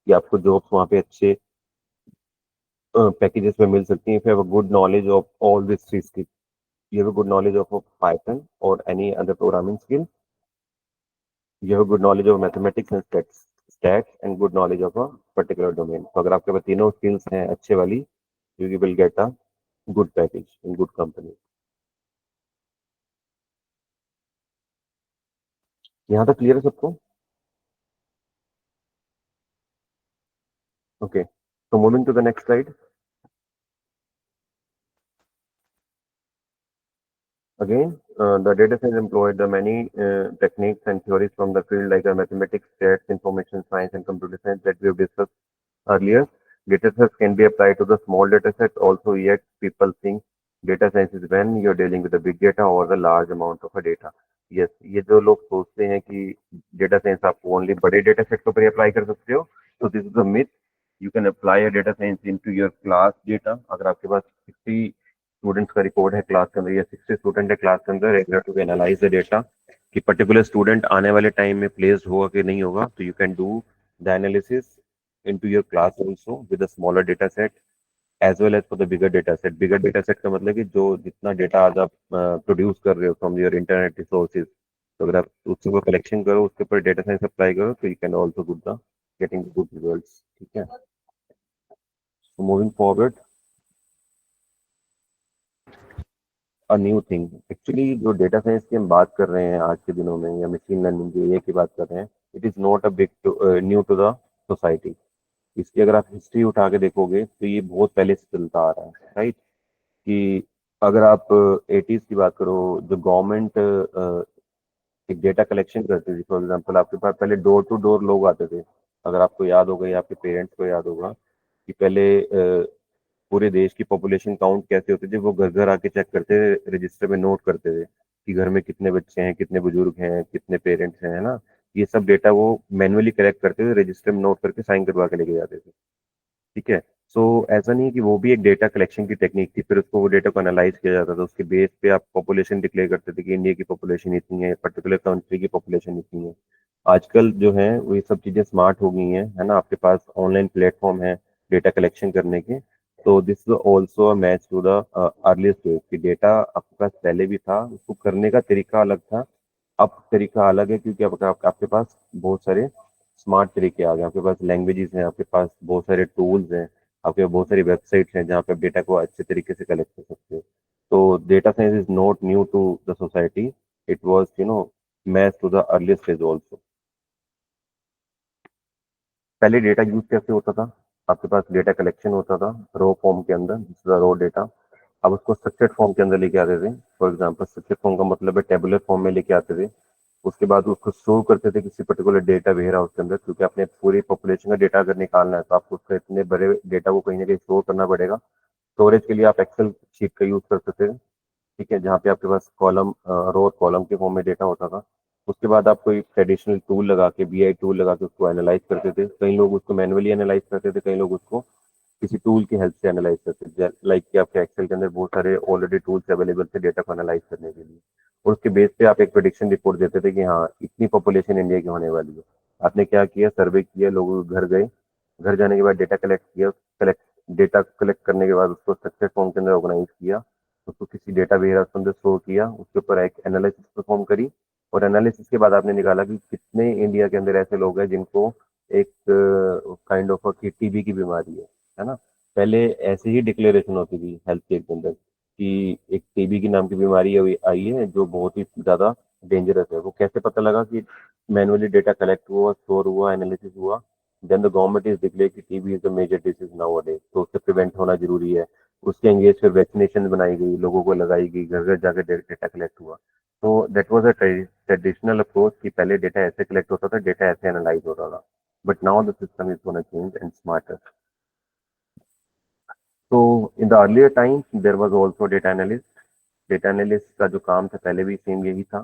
कि आपको jobs वहाँ पे अच्छे पैकेजेस में मिल सकती हैं if you have a good knowledge of all these three skills. You have a good knowledge of Python or any other programming skill. You have a good knowledge of mathematics and stats and good knowledge of a particular domain. तो अगर आपके पास तीनों skills हैं अच्छे वाली, you will get a good package in good company. यहाँ तक clear है सबको? Okay. So moving to the next slide. Again, the data science employed the many techniques and theories from the field like mathematics, stats, information science, and computer science that we have discussed earlier. Data sets can be applied to the small data sets also, yet people think data science is when you're dealing with the big data or the large amount of a data. Yes, ये जो लोग सोचते हैं कि data science आप only बड़े data set के ऊपर अप्लाई कर सकते हो, तो this is a myth. You can apply a data science into your class data. अगर आपके पास 60 स्टूडेंट्स का रिकॉर्ड है क्लास के अंदर या 60 स्टूडेंट है क्लास के अंदर, एक टू एनालाइज द डेटा कि पर्टिकुलर स्टूडेंट आने वाले टाइम में प्लेस्ड होगा कि नहीं होगा, तो you can do the analysis into your class also with a smaller data set as well as for the bigger data set. Bigger data set का मतलब कि जो जितना डेटा आज आप प्रोड्यूस कर रहे हो फ्रॉम योर इंटरनेट रिसोर्सेज, तो अगर आप उसके ऊपर कलेक्शन करो, उसके ऊपर डेटा साइंस अप्लाई करो, तो you can also good the getting good results. ठीक है. Moving forward, a new thing. Actually जो डेटा साइंस की हम बात कर रहे हैं आज के दिनों में या मशीन लर्निंग की ये की बात कर रहे हैं, it is not a big new to the society. इसकी अगर आप हिस्ट्री उठा के देखोगे तो ये बहुत पहले से चलता आ रहा है, राइट. कि अगर आप 80s की बात करो, जो गवर्नमेंट एक डेटा कलेक्शन करती थी, फॉर एग्जांपल आपके पास पहले डोर टू डोर लोग आते थे. अगर आपको याद होगा या आपके पेरेंट्स को याद होगा कि पहले पूरे देश की पॉपुलेशन काउंट कैसे होती थी, वो घर घर आके चेक करते थे, रजिस्टर में नोट करते थे कि घर में कितने बच्चे हैं, कितने बुजुर्ग हैं, कितने पेरेंट्स हैं, है ना. ये सब डेटा वो मैन्युअली कलेक्ट करते थे, रजिस्टर में नोट करके साइन करवा के लेके जाते थे. ठीक है. सो ऐसा नहीं है कि वो भी एक डेटा कलेक्शन की टेक्निक थी, फिर उसको वो डेटा को एनालाइज किया जाता था, उसके बेस पे आप पॉपुलेशन डिक्लेयर करते थे कि इंडिया की पॉपुलेशन इतनी है, पर्टिकुलर कंट्री की पॉपुलेशन इतनी है. आजकल जो है वो ये सब चीजें स्मार्ट हो गई हैं, है ना. आपके पास ऑनलाइन प्लेटफॉर्म है डेटा कलेक्शन करने के. तो this is also a match to the earlier stage कि डेटा आपके पास पहले भी था, उसको करने का तरीका अलग था. अब तरीका अलग है क्योंकि आपके पास बहुत सारे स्मार्ट तरीके आ गए, आपके पास लैंग्वेजेस हैं, आपके पास बहुत सारे टूल्स हैं, आपके पास बहुत सारी वेबसाइट्स हैं जहाँ पे आप डेटा को अच्छे तरीके से कलेक्ट कर सकते हो. तो data science is not new to the society, it was match to the earlier stage also. पहले डेटा यूज कैसे होता था? आपके पास डेटा कलेक्शन होता था रो फॉर्म के अंदर, रो डेटा. अब उसको स्ट्रक्चर्ड फॉर्म के अंदर लेके आते थे. फॉर एग्जांपल स्ट्रक्चर्ड फॉर्म का मतलब है टेबुलर फॉर्म में लेके आते थे. उसके बाद उसको स्टोर करते थे किसी पर्टिकुलर डेटा वेयर हाउस के अंदर, क्योंकि आपने पूरी पॉपुलेशन का डेटा अगर निकालना है तो आपको उसका इतने बड़े डेटा को कहीं ना कहीं स्टोर करना पड़ेगा. स्टोरेज के लिए आप एक्सेल शीट का यूज करते थे. ठीक है. जहाँ पे आपके पास कॉलम रो और कॉलम के फॉर्म में डेटा होता था. उसके बाद आप कोई ट्रेडिशनल टूल लगा के, बीआई टूल लगा के उसको एनालाइज करते थे. कई लोग उसको मैनुअली एनालाइज करते थे, कई लोग उसको किसी टूल की हेल्प से एनालाइज करते थे. लाइक कि आपके एक्सेल के अंदर बहुत सारे ऑलरेडी टूल्स अवेलेबल थे डेटा को एनालाइज करने के लिए. और उसके बेस पे आप एक प्रोडिक्शन रिपोर्ट देते थे कि हाँ इतनी पॉपुलेशन इंडिया की होने वाली है. आपने क्या किया, सर्वे किया, लोगों के घर गए, घर जाने के बाद डेटा कलेक्ट किया, कलेक्ट डेटा कलेक्ट करने के बाद उसको स्ट्रक्चर फॉर्म के अंदर ऑर्गेनाइज किया, उसको किसी डेटा वेयर हाउस के अंदर स्टोर किया, उसके ऊपर एक एनालिसिस परफॉर्म करी. और एनालिसिस के बाद आपने निकाला कि कितने इंडिया के अंदर ऐसे लोग हैं जिनको एक काइंड ऑफ टीबी की बीमारी है ना. पहले ऐसे ही डिक्लेरेशन होती थी हेल्थ केयर के अंदर कि एक टीबी की नाम की बीमारी आई है जो बहुत ही ज्यादा डेंजरस है. वो कैसे पता लगा कि मैनुअली डेटा कलेक्ट हुआ, स्टोर हुआ, एनालिसिस हुआ. Then the government is declare कि TB is a major disease now a day, तो उससे प्रिवेंट होना जरूरी है. उसके एंगेज फिर वैक्सीनेशन बनाई गई, लोगों को लगाई गई, घर घर जाकर डेटा कलेक्ट हुआ. तो that was a traditional approach कि पहले डेटा ऐसे कलेक्ट होता था, डेटा ऐसे एनालाइज होता था. But now the system is gonna change and smarter. तो in the earlier times there was also data analyst. Data analyst का जो काम था पहले भी सेम यही था.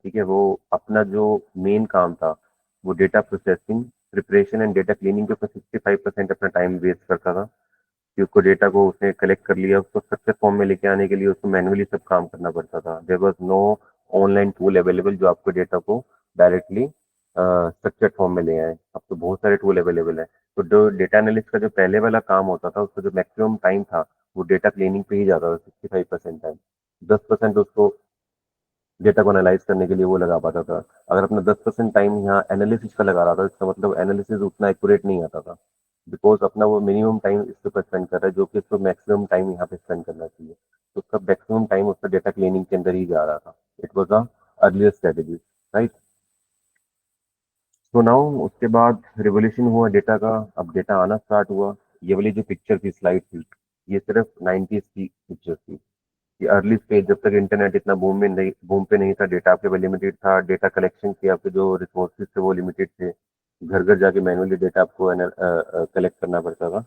ठीक है. वो अपना जो मेन काम था वो data processing, preparation and data cleaning के ऊपर 65% अपना टाइम वेस्ट करता था. कि उसको डेटा को उसने कलेक्ट कर लिया, उसको स्ट्रक्चर फॉर्म में लेके आने के लिए उसको मैन्युअली सब काम करना पड़ता था. There was no online tool available जो आपको डेटा को डायरेक्टली स्ट्रक्चर्ड फॉर्म में ले आए। अब तो बहुत सारे टूल अवेलेबल है। तो जो डेटा एनालिस्ट का जो पहले वाला काम होता था, उसका जो मैक्सिमम टाइम था वो डेटा क्लीनिंग पे ही जाता था, 65% टाइम। 10% उसको डेटा को एनालाइज करने के लिए वो लगा पाता था। अगर अपना 10% टाइम यहाँ एनालिसिस का लगा रहा था, इसका मतलब एनालिसिस उतना एक्यूरेट नहीं आता था, बिकॉज अपना वो मिनिमम टाइम इस पे स्पेंड कर रहा है, जो कि इसको मैक्सिमम टाइम यहाँ पे स्पेंड करना चाहिए। तो उसका मैक्सिमम टाइम उसका डेटा क्लीनिंग के अंदर ही जा रहा था। It was a earlier strategy, right. तो नाउ उसके बाद रिवोल्यूशन हुआ डेटा का। अब डेटा आना स्टार्ट हुआ। ये वाली जो पिक्चर थी, स्लाइड थी, ये सिर्फ 90s की पिक्चर थी। ये अर्ली स्टेज, जब तक इंटरनेट इतना बूम पे नहीं था, डेटा आपके पास लिमिटेड था, डेटा कलेक्शन के आपके जो रिसोर्सेज थे वो लिमिटेड थे। घर घर जाके मैनुअली डेटा आपको कलेक्ट करना पड़ता था।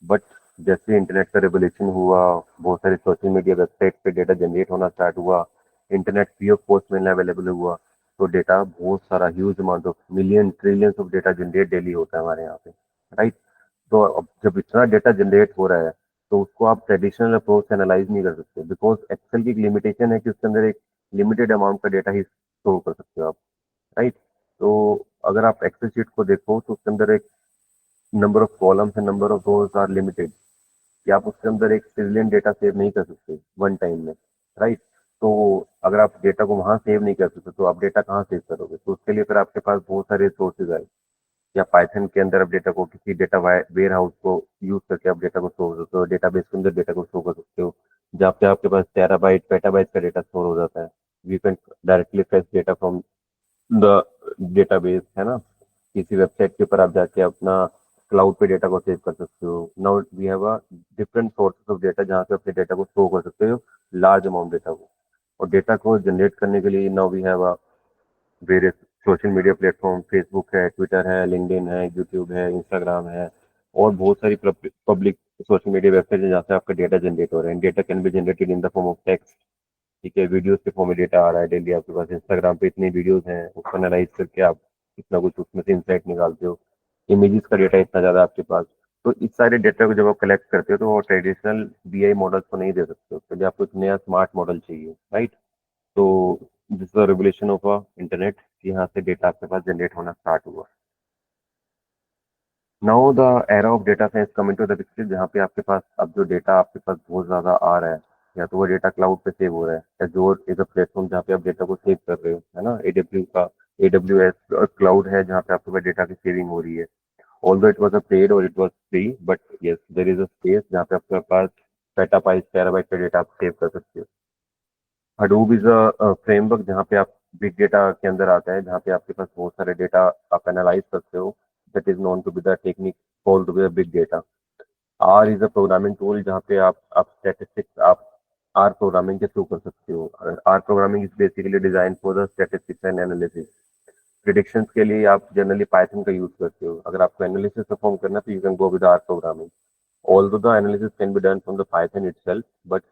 बट जैसे इंटरनेट का रेवोल्यूशन हुआ, बहुत सारे सोशल मीडिया वेबसाइट पे डेटा जनरेट होना स्टार्ट हुआ, इंटरनेट फ्री ऑफ कॉस्ट मिलना अवेलेबल हुआ, तो डेटा बहुत सारा huge amount of million trillions of data generate daily होता है हमारे यहाँ पे, राइट। तो अब जब इतना डेटा जनरेट हो रहा है, तो उसको आप ट्रेडिशनल अप्रोच से एनालाइज नहीं कर सकते, बिकॉज एक्सेल की एक लिमिटेशन है कि उसके अंदर एक लिमिटेड अमाउंट का डेटा ही स्टोर कर सकते हो आप, राइट। तो अगर आप एक्सेल शीट को देखो तो उसके अंदर एक number of columns and number of rows are limited, कि आप उसके अंदर एक ट्रिलियन डेटा सेव नहीं कर सकते वन टाइम में, राइट। तो अगर आप डेटा को वहां सेव नहीं कर सकते, तो आप डेटा कहाँ सेव करोगे? तो उसके लिए फिर आपके पास बहुत सारे रिसोर्सेज आए, या पाइथन के अंदर आप डेटा को किसी डेटा वेयर हाउस को यूज करके आप डेटा को स्टोर कर सकते हो, डेटाबेस के अंदर डेटा को स्टोर कर सकते हो, जहाँ पे आपके पास टेराबाइट पेटाबाइट का डेटा स्टोर हो जाता है। You can directly fetch data from the database, है ना। किसी वेबसाइट के ऊपर आप जाके अपना क्लाउड पे डेटा को सेव कर सकते हो। Now we have a different sources of data, जहाँ पे अपने डेटा को स्टोर कर सकते हो, लार्ज अमाउंट डेटा को। और डेटा को जनरेट करने के लिए now we have a various social media platform, Facebook है, ट्विटर है, लिंक्डइन है, यूट्यूब है, इंस्टाग्राम है, और बहुत सारी पब्लिक सोशल मीडिया वेबसाइट है जहाँ से आपका डेटा जनरेट हो रहा है। Data can be generated in the form of text, ठीक है, वीडियोस के फॉर्म में डेटा आ रहा है डेली आपके पास। इंस्टाग्राम पे इतनी वीडियोस हैं, उसको एनालाइज करके आप इतना कुछ उसमें से इंसाइट निकालते हो। इमेजेस का डेटा इतना ज़्यादा आपके पास। तो इस सारे डेटा को जब आप कलेक्ट करते हो, तो वो ट्रेडिशनल बीआई मॉडल्स को नहीं दे सकते, उसके लिए आपको एक नया स्मार्ट मॉडल चाहिए, राइट। तो this the revolution of a internet, यहाँ से डेटा आपके पास जनरेट होना स्टार्ट हुआ। Now the era of data science coming to the picture, जहाँ पे आपके पास अब जो डेटा आपके पास बहुत ज़्यादा आ रहा है, या तो वो डेटा क्लाउड पे सेव हो रहा है। एजोर इज अ प्लेटफॉर्म जहाँ पे आप डेटा को सेव कर रहे हो, है ना। एडब्ल्यू एस क्लाउड है जहाँ पे आपके पास डेटा की सेविंग हो रही है। Although it was a paid और it was free, but yes there is a space जहाँ पे आपके पास पेटाबाइट टेराबाइट का डेटा आप सेव कर सकते हो। हडूप इज अ फ्रेमवर्क जहाँ पे आप बिग डेटा के अंदर आता है, जहाँ पे आपके पास बहुत सारे डेटा आप एनालाइज करते हो। That is known to be the technique called to be big data. R is a programming tool जहाँ पे आप स्टैटिस्टिक्स आप आर प्रोग्रामिंग के थ्रू कर सकते हो। R programming is basically design for the statistics and analysis. Predictions के लिए आप जनरली पाइथन का यूज करते हो। अगर आपको एनालिसिस परफॉर्म करना है, तो you can go with R programming. Although the analysis can be done from the Python itself, but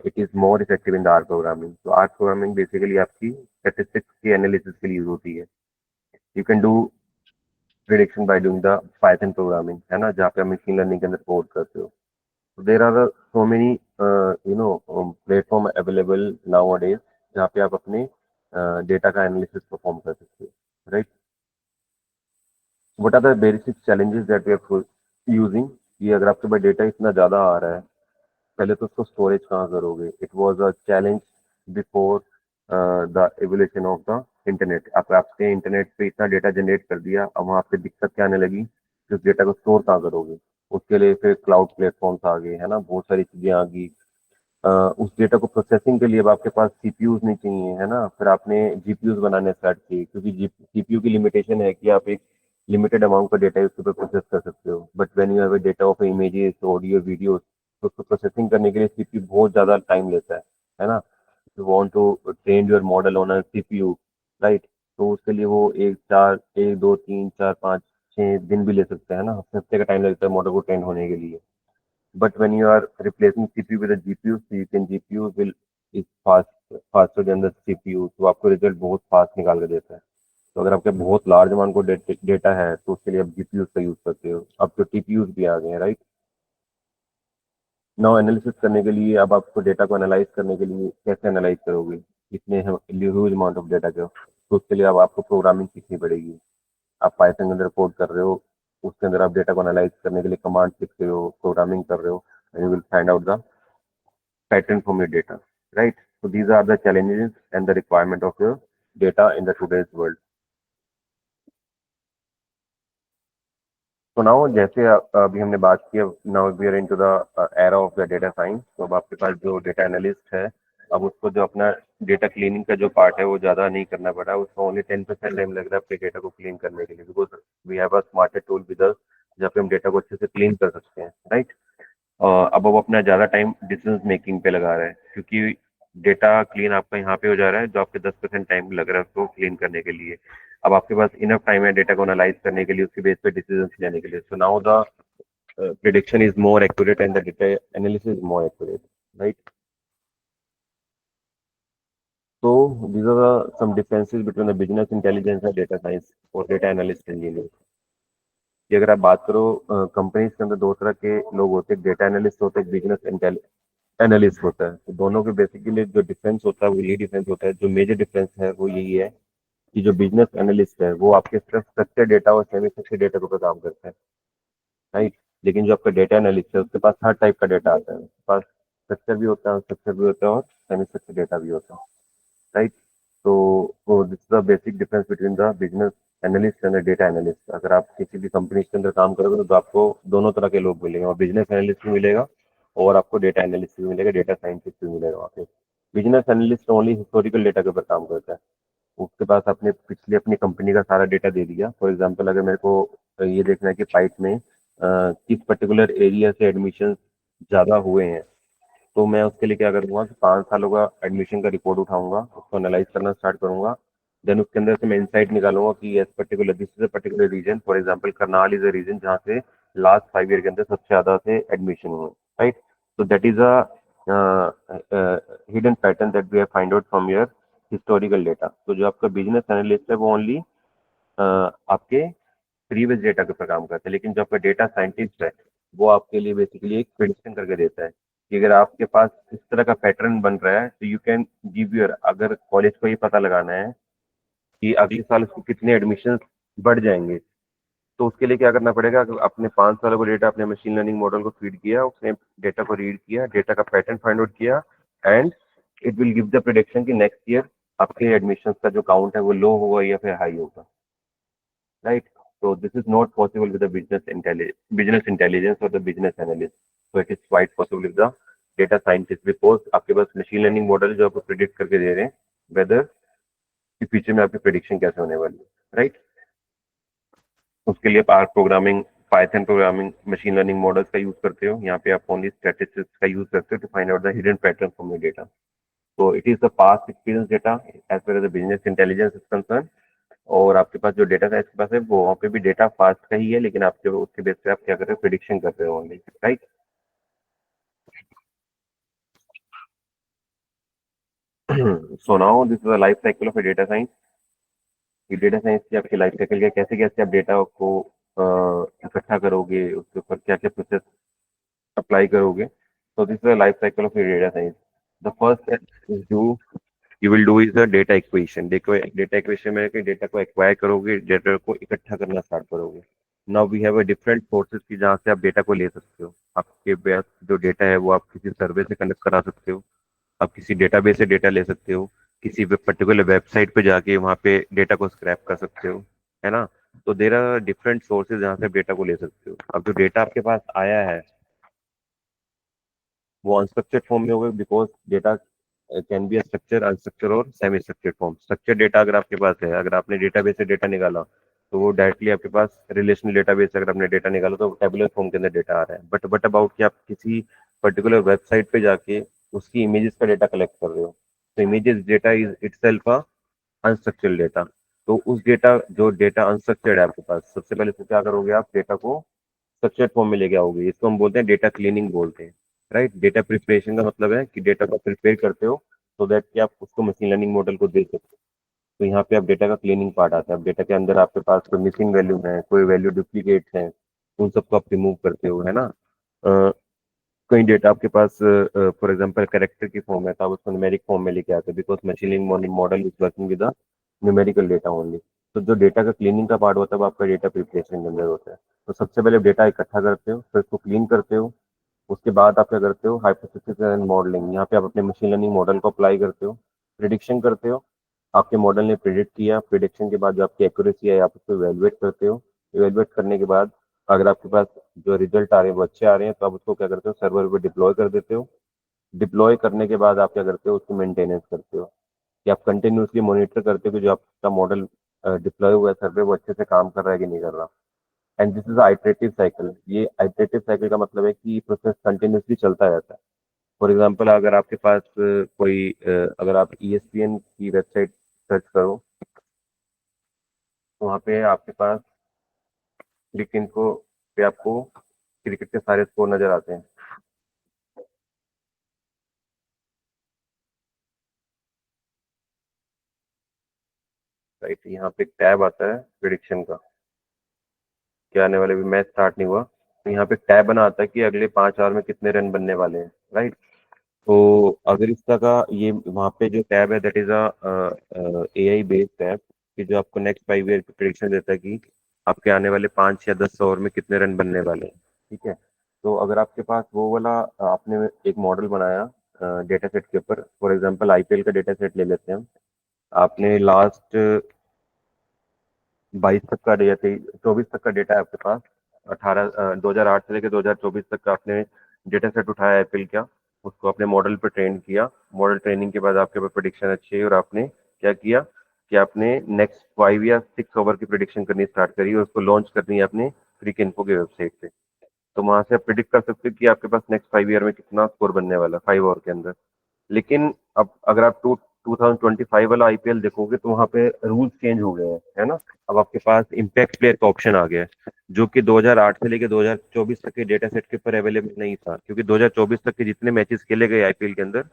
it is more effective in the R programming. तो आर प्रोग्रामिंग बेसिकली आपकी statistics की analysis के लिए use होती है। You can do prediction by doing the Python programming, है ना, जहाँ पे आप मशीन लर्निंग के अंदर कोड करते हो। So there are so many platform available nowadays जहाँ पे आप अपने डेटा का एनालिसिस परफॉर्म कर सकते हो, right. What are the basic challenges that we are using? कि अगर आपके पास डेटा इतना ज़्यादा आ रहा है, पहले तो उसको स्टोरेज कहाँ करोगे? It was a challenge before the evolution of the internet. आपने इंटरनेट पे इतना डेटा जनरेट कर दिया, अब वहाँ पे दिक्कत क्या आने लगी कि उस डेटा को स्टोर कहाँ करोगे? उसके लिए फिर क्लाउड प्लेटफॉर्म्स आ गए, है ना, बहुत सारी चीजें आ गई। उस डेटा को प्रोसेसिंग के लिए अब आपके पास सीपीयूज नहीं चाहिए, है ना, फिर आपने जीपीयूज बनाने स्टार्ट किए, क्योंकि सीपीयू की लिमिटेशन है कि आप एक लिमिटेड अमाउंट का डेटा उसके ऊपर प्रोसेस कर सकते हो। But when you have a data of images, audio, videos, तो उसको प्रोसेसिंग करने के लिए सीपीयू बहुत ज़्यादा टाइम लेता है ना। You want to train your model on a CPU, right. तो उसके लिए वो एक दो तीन चार पाँच 6 दिन भी ले सकते हैं ना, हफ्ते का टाइम लगता है मॉडल को ट्रेन होने के लिए। But when you are replacing CPU with a GPU, so you can GPU will is faster than the CPU, तो आपको रिजल्ट बहुत फास्ट निकाल के देता है। तो अगर आपके बहुत लार्ज अमाउंट को डेटा है, तो उसके लिए आप जीपीयू का यूज करते हो। अब तो टीपीयूज भी आ गए हैं, राइट। नाउ एनालिसिस करने के लिए, अब आपको डेटा को एनालाइज करने के लिए कैसे एनालाइज करोगे इतने ह्यूज अमाउंट ऑफ डेटा को? तो उसके लिए अब आपको प्रोग्रामिंग सीखनी पड़ेगी। आप पाइथन के अंदर कोड कर रहे हो, उसके अंदर आप डेटा को एनालाइज करने के लिए कमांड लिख रहे हो, प्रोग्रामिंग कर रहे हो, and you will find out the pattern from your data, right? So these are the challenges and the requirement of your data in the today's world. तो नाउ जैसे अभी हमने बात की, now we are into the era of the data science. तो अब आपके पास जो डेटा एनालिस्ट है, अब उसको जो अपना डेटा क्लीनिंग का जो पार्ट है वो ज़्यादा नहीं करना पड़ा, उसको ओनली 10% टाइम लग रहा है अपने डेटा को क्लीन करने के लिए, because we have a smarter tool with us जहाँ पे हम डेटा को अच्छे से क्लीन कर सकते हैं, राइट? अब वो अपना ज़्यादा टाइम डिसीजन मेकिंग पे लगा रहा है, क्योंकि डेटा क्लीन आपका यहाँ पे हो जा रहा है, जो आपके 10% टाइम लग रहा है उसको क्लीन करने के लिए। अब आपके पास इनफ टाइम है डेटा को एनालाइज करने के लिए, उसके बेस पे डिसीजन लेने के लिए। So now the prediction is more accurate and the data analysis is more accurate, right? So these are some differences between the business intelligence and data science or data analyst engineer. कि अगर आप बात करो companies के अंदर दो तरह के लोग होते हैं, डेटा एनालिस्ट होते हैं, बिजनेस एनालिस्ट होता है। तो दोनों के बेसिकली जो डिफरेंस होता है वो यही डिफरेंस होता है, जो मेजर डिफरेंस है वो यही है कि जो बिजनेस एनालिस्ट है वो आपके सिर्फ स्ट्रक्चर डेटा और सेमी स्ट्रक्चर डेटा के ऊपर काम करता है, राइट? लेकिन जो आपका डेटा एनालिस्ट है उसके पास हर टाइप का डेटा आता है, उसके पास स्ट्रक्चर भी होता है, अनस्ट्रक्चर भी होता है और सेमी स्ट्रक्चर डेटा भी होता है, राइट? तो this is the basic difference between the business analyst and data analyst. अगर आप किसी भी कंपनी के अंदर काम करोगे तो आपको दोनों तरह के लोग मिलेंगे, और बिजनेस एनालिस्ट भी मिलेगा और आपको डेटा एनालिस्ट भी मिलेगा, डेटा साइंटिस्ट भी मिलेगा वहाँ पे। Business analyst only historical data के ऊपर काम करता है, उसके पास आपने पिछले अपनी कंपनी का सारा डेटा दे दिया। फॉर एग्जांपल अगर मेरे को ये देखना है कि पाइप में किस पर्टिकुलर एरिया से एडमिशन ज़्यादा हुए हैं, तो मैं उसके लिए क्या करूंगा कि 5 सालों का एडमिशन का रिपोर्ट उठाऊंगा, उसको एनालाइज करना स्टार्ट करूंगा। देन उसके अंदर से मैं इंसाइट निकालूंगा कि as particular this is a particular region, for example Karnal is a region जहाँ से लास्ट 5 ईयर के अंदर सबसे ज़्यादा से एडमिशन हुए, राइट? तो that is a hidden pattern that we have find out from your historical data. तो जो आपका बिजनेस एनालिस्ट है वो ओनली आपके प्रीवियस डेटा के ऊपर काम करता है, लेकिन जो आपका डेटा साइंटिस्ट है वो आपके लिए बेसिकली एक प्रिडिक्शन करके देता है कि अगर आपके पास इस तरह का पैटर्न बन रहा है तो यू कैन गिव योर, अगर कॉलेज को ये पता लगाना है कि अगले साल उसको कितने एडमिशन बढ़ जाएंगे, तो उसके लिए क्या करना पड़ेगा? अपने 5 सालों का डेटा अपने मशीन लर्निंग मॉडल को फीड किया, उसने डेटा को रीड किया, डेटा का पैटर्न फाइंड आउट किया, and it will give the prediction कि नेक्स्ट ईयर आपके एडमिशन का जो काउंट है वो लो होगा या फिर हाई होगा, right? So this is not possible with the business intelligence or the business analyst. So it is quite possible with the data scientist, because आपके पास मशीन लर्निंग मॉडल जो आपको प्रिडिक्ट करके दे रहे हैं वेदर कि फ्यूचर में आपकी प्रिडिक्शन कैसे होने वाली है, राइट? उसके लिए आप programming, Python programming, machine learning models का यूज करते हो। यहाँ पे आप ओनली स्टैटिस्टिक्स का यूज करते हो to find out the hidden pattern from your data. तो it is the past experience data as well as the business intelligence is concern. और आपके पास जो डेटा साइंस के पास है वो वहाँ पे भी डेटा फास्ट का ही है, लेकिन आपके उसके बेस पे आप क्या कर रहे हो? प्रिडिक्शन कर रहे हो only, right? So now this is the life cycle of data science. कि डेटा साइंस की आपकी लाइफ साइकिल क्या, कैसे कैसे आप डेटा को इकट्ठा करोगे, उसके ऊपर क्या क्या प्रोसेस अप्लाई करोगे। So this is the life cycle of your data science. The first step is you will do is the data acquisition. देखो data acquisition में कि डेटा को एक्वायर करोगे, डेटा को इकट्ठा करना स्टार्ट करोगे। Now we have a different sources की जहाँ से आप डेटा को ले सकते हो। आपके पास जो डेटा है वो आप किसी सर्वे से कनेक्ट करा सकते हो, आप किसी डेटाबेस से डेटा ले सकते हो, किसी पर्टिकुलर वेबसाइट पे जाके वहाँ पे डेटा को स्क्रैप कर सकते हो, है ना? तो देर आर डिफरेंट सोर्सेज जहाँ से आप डेटा को ले सकते हो। अब जो डेटा आपके पास आया है वो अनस्ट्रक्चर्ड फॉर्म में होगा, because data can be structure, unstructure और semi structured form. Structure data अगर आपके पास है, अगर आपने डेटाबेस से डेटा निकाला तो वो डायरेक्टली आपके पास रिलेशनल डेटाबेस से अगर आपने डेटा निकाला तो टेबुलर फॉर्म के अंदर डेटा आ रहा है। बट अबाउट कि आप किसी पर्टिकुलर वेबसाइट पे जाके उसकी इमेजेस का डेटा कलेक्ट कर रहे हो, तो images data is itself a unstructured data. तो उस डेटा, जो डेटा अनस्ट्रक्चर्ड है आपके पास, सबसे पहले तो क्या करोगे? आप डेटा को स्ट्रक्चर्ड फॉर्म में लेके आओगे। इसको हम बोलते हैं डेटा क्लीनिंग बोलते हैं, राइट? डेटा प्रिपरेशन का मतलब है कि डेटा को प्रिपेयर करते हो सो दैट कि आप उसको मशीन लर्निंग मॉडल को दे सको। तो यहाँ पे आप डेटा का क्लीनिंग पार्ट आता है। अब डेटा के अंदर आपके पास कोई मिसिंग वैल्यू है, कोई वैल्यू डुप्लीकेट है, उन सबको आप रिमूव करते हो, है ना? कई डेटा आपके पास फॉर एग्जांपल कैरेक्टर की फॉर्म है तो आप उसको न्यूमेरिक फॉर्म में लेके आते हो, because machine learning model is working with numerical data only. तो जो डेटा का क्लीनिंग का पार्ट होता है वो आपका डेटा प्रिपरेशन के अंदर होता है। तो सबसे पहले डेटा इकट्ठा करते हो, फिर उसको क्लीन करते हो, उसके बाद आप क्या करते हो, हाइपोथेसिस एंड मॉडलिंग, यहाँ पे आप अपने मशीन लर्निंग मॉडल को अप्लाई करते हो, प्रिडिक्शन करते हो। आपके मॉडल ने प्रिडिक्ट किया, प्रिडिक्शन के बाद जो आपकी एक्यूरेसी है आप उसको इवेलुएट करते हो। इवेलुएट करने के बाद अगर आपके पास जो रिजल्ट आ रहे हैं वो अच्छे आ रहे हैं तो आप उसको क्या करते हो, सर्वर पे डिप्लॉय कर देते हो। डिप्लॉय करने के बाद आप क्या करते हो, उसकी मेंटेनेंस करते हो, कि आप कंटिन्यूसली मॉनिटर करते हो कि जो आपका मॉडल डिप्लॉय हुआ है सर्वर वो अच्छे से काम कर रहा है कि नहीं कर रहा। And this is iterative cycle. ये आइटरेटिव साइकिल का मतलब है कि प्रोसेस कंटिन्यूसली चलता रहता है। फॉर एग्जाम्पल अगर आपके पास अगर आप ESPN की वेबसाइट सर्च करो तो वहाँ पे आपके पास क्रिक इन्फो पे आपको क्रिकेट के सारे स्कोर नजर आते हैं। राइट, यहाँ पे एक टैब आता है प्रिडिक्शन का, क्या आने वाले, भी मैच स्टार्ट नहीं हुआ तो यहाँ पे टैब बना आता है कि अगले 5 ओवर में कितने रन बनने वाले हैं। राइट, तो अगर इस तरह का ये वहाँ पे जो टैब है that is AI based tab, कि जो आपको नेक्स्ट 5 ईयर की प्रेडिक्शन देता है कि आपके आने वाले 5 या 10 ओवर में कितने रन बनने वाले हैं। ठीक है, तो अगर आपके पास वो वाला आपने एक मॉडल बनाया डेटा सेट के ऊपर, फॉर एग्जांपल IPL का डेटा सेट ले लेते हैं हम। आपने लास्ट 22 तक का या 24 तक का डेटा है आपके पास, 2008 से लेकर 2024 तक का आपने डेटा सेट उठाया IPL का, उसको अपने मॉडल पर ट्रेन किया। मॉडल ट्रेनिंग के बाद आपके पास प्रिडिक्शन अच्छी है और आपने क्या किया कि आपने नेक्स्ट 5 या 6 ओवर की प्रिडिक्शन करनी स्टार्ट करी और उसको लॉन्च करनी है अपने क्रिक इन्फो की वेबसाइट पे। तो वहां से आप प्रिडिक्ट कर सकते हो कि आपके पास नेक्स्ट 5 ईयर में कितना स्कोर बनने वाला है 5 ओवर के अंदर। लेकिन अब अगर आप 2025 वाला IPL देखोगे तो वहाँ पे रूल्स चेंज हो गए हैं, है ना। अब आपके पास इम्पैक्ट प्लेयर का ऑप्शन आ गया है, जो कि 2008 से लेकर 2024 तक के डेटा सेट के ऊपर अवेलेबल नहीं था, क्योंकि 2024 तक के जितने मैचेस खेले गए IPL के अंदर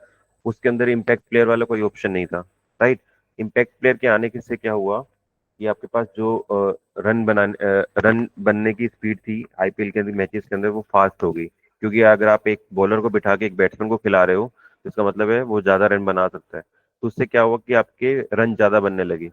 उसके अंदर इम्पैक्ट प्लेयर वाला कोई ऑप्शन नहीं था। राइट, इम्पैक्ट प्लेयर के आने से क्या हुआ कि आपके पास जो रन बनने की स्पीड थी IPL के अंदर मैचेस के अंदर वो फास्ट हो गई, क्योंकि अगर आप एक बॉलर को बिठा के एक बैट्समैन को खिला रहे हो तो इसका मतलब है वो ज्यादा रन बना सकता है। तो उससे क्या हुआ कि आपके रन ज्यादा बनने लगे।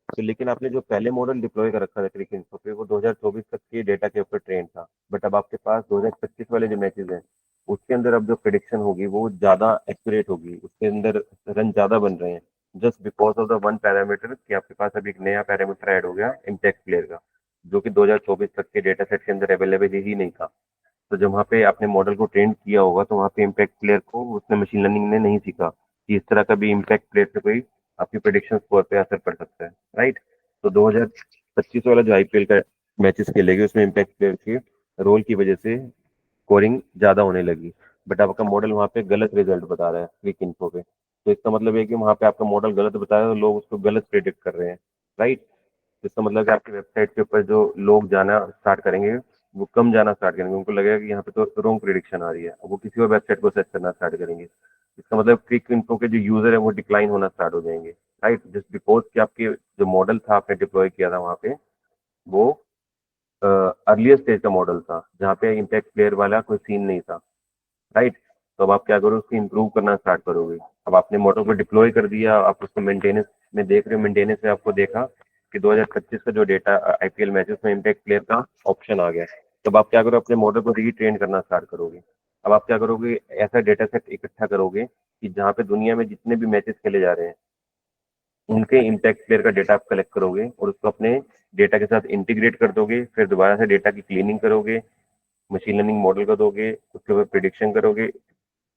तो लेकिन आपने जो पहले मॉडल डिप्लॉय कर रखा था क्रिक इन्फो पे वो 2024 तक के डेटा के ऊपर ट्रेंड था। बट अब आपके पास 2025 वाले जो मैचेस हैं उसके अंदर अब जो प्रिडिक्शन होगी वो ज्यादा एक्यूरेट होगी, उसके अंदर रन ज्यादा बन रहे हैं, just because of the one parameter कि आपके पास अभी एक नया पैरामीटर ऐड हो गया इम्पैक्ट प्लेयर का, जो कि 2024 तक के डेटा सेट के अंदर अवेलेबल ही नहीं था। तो जब वहाँ पे आपने मॉडल को ट्रेन किया होगा तो वहाँ पे इम्पैक्ट प्लेयर को उसने मशीन लर्निंग ने नहीं सीखा कि इस तरह का भी इम्पैक्ट प्लेयर से कोई आपकी प्रेडिक्शन स्कोर पे असर पड़ सकता है। राइट, तो 2025 वाला जो IPL का मैचेस खेले गए उसमें इम्पैक्ट प्लेयर के रोल की वजह से स्कोरिंग ज्यादा होने लगी। बट आपका मॉडल वहाँ पे गलत रिजल्ट बता रहा है क्लिक इन्फो पे, तो इसका मतलब है कि वहाँ पे आपका मॉडल गलत बता रहा है तो लोग उसको गलत प्रेडिक्ट कर रहे हैं। राइट, इसका मतलब कि आपकी वेबसाइट के ऊपर जो लोग जाना स्टार्ट करेंगे वो कम जाना स्टार्ट करेंगे, उनको लगेगा कि यहाँ पे तो रॉन्ग प्रिडिक्शन आ रही है, वो किसी और वेबसाइट को सर्च करना स्टार्ट करेंगे। इसका मतलब क्लिक इन्फो के जो यूजर है वो डिक्लाइन होना स्टार्ट हो जाएंगे। राइट, जस्ट बिकॉज कि आपके जो मॉडल था आपने डिप्लॉय किया था वहाँ पे वो अर्लियर स्टेज का मॉडल था जहाँ पे इम्पैक्ट प्लेयर वाला कोई सीन नहीं था। राइट, तो अब आप क्या करो, उसको इम्प्रूव करना स्टार्ट करोगे। अब आपने मॉडल को डिप्लॉय कर दिया, आप उसको मेंटेनेंस में देख रहे हो, मेंटेनेंस में आपको देखा कि 2025 का जो डेटा IPL मैचेस में इम्पैक्ट प्लेयर का ऑप्शन आ गया है। तब आप क्या करो, अपने मॉडल को रीट्रेन करना स्टार्ट करोगे। अब आप क्या करोगे, ऐसा डेटा सेट इकट्ठा करोगे कि जहाँ पे दुनिया में जितने भी मैचेस खेले जा रहे हैं उनके इम्पैक्ट प्लेयर का डेटा आप कलेक्ट करोगे और उसको अपने डेटा के साथ इंटीग्रेट कर दोगे, फिर दोबारा से डेटा की क्लीनिंग करोगे, मशीन लर्निंग मॉडल का दोगे, उसके बाद प्रिडिक्शन करोगे,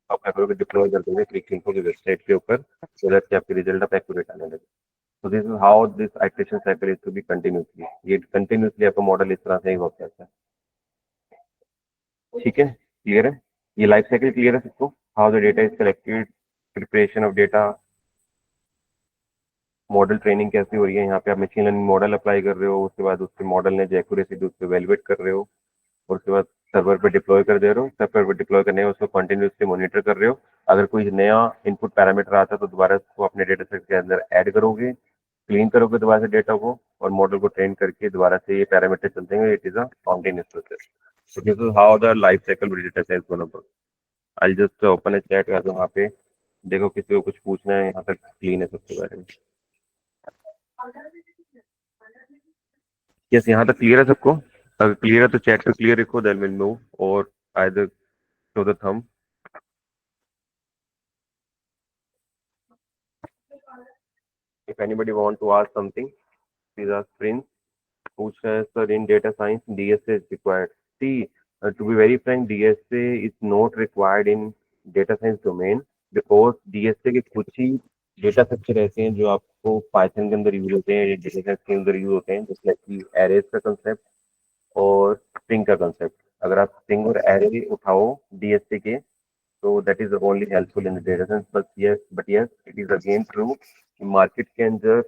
आप क्या करोगे, डिप्लॉय कर दोगे क्लिक इन्फो की वेबसाइट के ऊपर, सो दैट कि आपके रिजल्ट आप एक्यूरेट आने लगे। तो this is how this iteration cycle is to be continuously, ये कंटिन्यूसली आपका मॉडल इस तरह से ही वर्क करता है। ठीक है, क्लियर है, ये लाइफ साइकिल क्लियर है सबको, how the data is collected, preparation of data, model training कैसी हो रही है, यहाँ पे आप मशीन लर्निंग मॉडल अप्लाई कर रहे हो, उसके बाद उसके मॉडल ने जो एक्यूरेसी थी उसको वैल्यूएट कर रहे हो और उसके बाद सर्वर पे डिप्लॉय कर दे रहे हो, सर्वर पे डिप्लॉय करने में उसको कंटिन्यूसली मॉनिटर कर रहे हो। अगर कोई नया इनपुट पैरामीटर आता है तो दोबारा उसको अपने डेटा सेट के अंदर ऐड करोगे, क्लीन करोगे दोबारा से डेटा को और मॉडल को ट्रेन करके दोबारा से ये पैरामीटर चलते हैं। It is a continuous process. So this is how the life cycle with data science gonna work. I'll just open a chat वहाँ पे देखो किसी को कुछ पूछना है, यहाँ तक क्लीन है सबके बारे में। यस, यहाँ तक क्लियर है सबको? अगर क्लियर है तो चैट पे क्लियर लिखो, देन विल मूव, और either show the thumb. If anybody want to ask something, please ask Prince. Who says, sir, in data science, DSA is required? See, to be very frank, DSA is not required in data science domain because DSA के कुछ ही data structure ऐसे हैं जो आपको Python के अंदर use होते हैं या डेटा साइंस के अंदर यूज होते हैं, जैसे लाइक कि एरेज का कंसेप्ट और स्ट्रिंग का कंसेप्ट. अगर आप स्ट्रिंग और एरे उठाओ डीएसए के, तो that is only helpful in the data science. But yes it is again true कि मार्केट के अंदर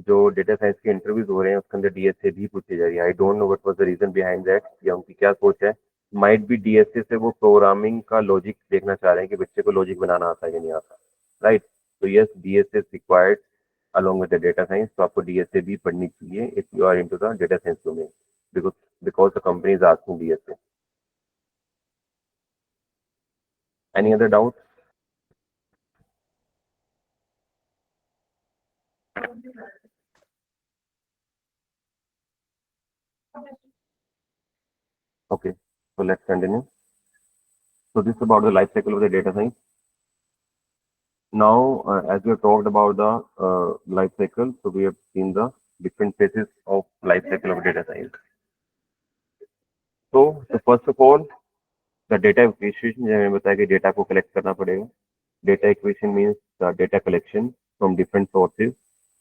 जो डेटा साइंस के इंटरव्यूज हो रहे हैं उसके अंदर डीएसए भी पूछी जा रही है. I don't know what was the reason behind that, या उनकी क्या सोच है. माइट बी डीएसए से वो प्रोग्रामिंग का लॉजिक देखना चाह रहे हैं कि बच्चे को लॉजिक बनाना आता है कि नहीं आता, राइट. तो yes, DSA is required along with the data science. तो आपको डीएसए भी पढ़नी चाहिए if you are into the data science domain, because the company is asking DSA. Any other doubt? Okay, so let's continue. So this is about the life cycle of the data science. Now, as we have talked about the life cycle, so we have seen the different phases of life cycle of data science. So first of all, the data acquisition, जैसे मैंने बताया कि data को collect करना पड़ेगा. Data acquisition means the data collection from different sources.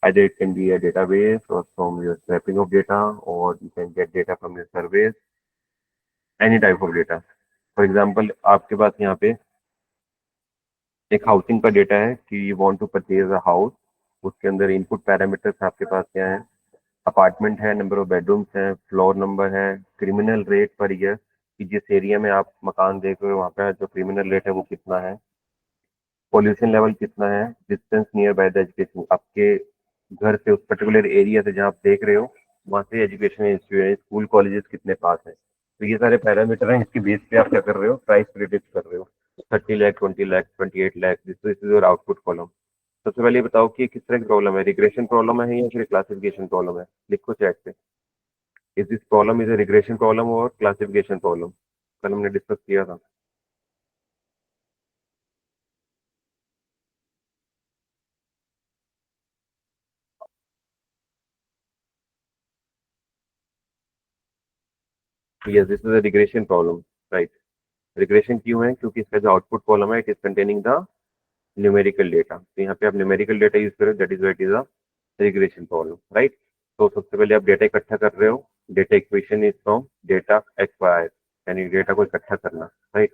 Either it can be a database or from your scraping of data, or you can get data from your surveys, any type of data. For example, आपके पास यहाँ पे एक housing का data है कि you want to purchase a house. उसके अंदर input parameters आपके पास क्या है? अपार्टमेंट है, नंबर ऑफ बेडरूम्स है, फ्लोर नंबर है, क्रिमिनल रेट पर ईयर कि जिस एरिया में आप मकान देख रहे हो वहाँ पे जो क्रिमिनल रेट है वो कितना है, पॉल्यूशन लेवल कितना है, distance near by the education, आपके घर से उस पर्टिकुलर एरिया से जहाँ आप देख रहे हो वहाँ से एजुकेशन इंस्टीट्यूट स्कूल कॉलेजेस कितने पास हैं. तो ये सारे पैरामीटर हैं, इसके बेस पे आप क्या कर रहे हो, प्राइस प्रिडिक्ट कर रहे हो. 30 lakh, 20 lakh, 28 lakh, this is your output column. सबसे पहले ये बताओ कि ये किस तरह की प्रॉब्लम है, रिग्रेशन प्रॉब्लम है या फिर क्लासिफिकेशन प्रॉब्लम है? लिखो चैट पे. Is this problem is a regression problem और क्लासिफिकेशन प्रॉब्लम? कल हमने डिस्कस किया था. Yes, this is a regression problem, right. Regression क्यों है? क्योंकि इसका जो आउटपुट कॉलम है it is containing the numerical data. तो यहाँ पे आप न्यूमेरिकल डेटा यूज करो, that is what is a regression problem, right. तो सबसे पहले आप डेटा इकट्ठा कर रहे हो. Data equation is from data acquire, यानी डेटा को इकट्ठा करना, राइट.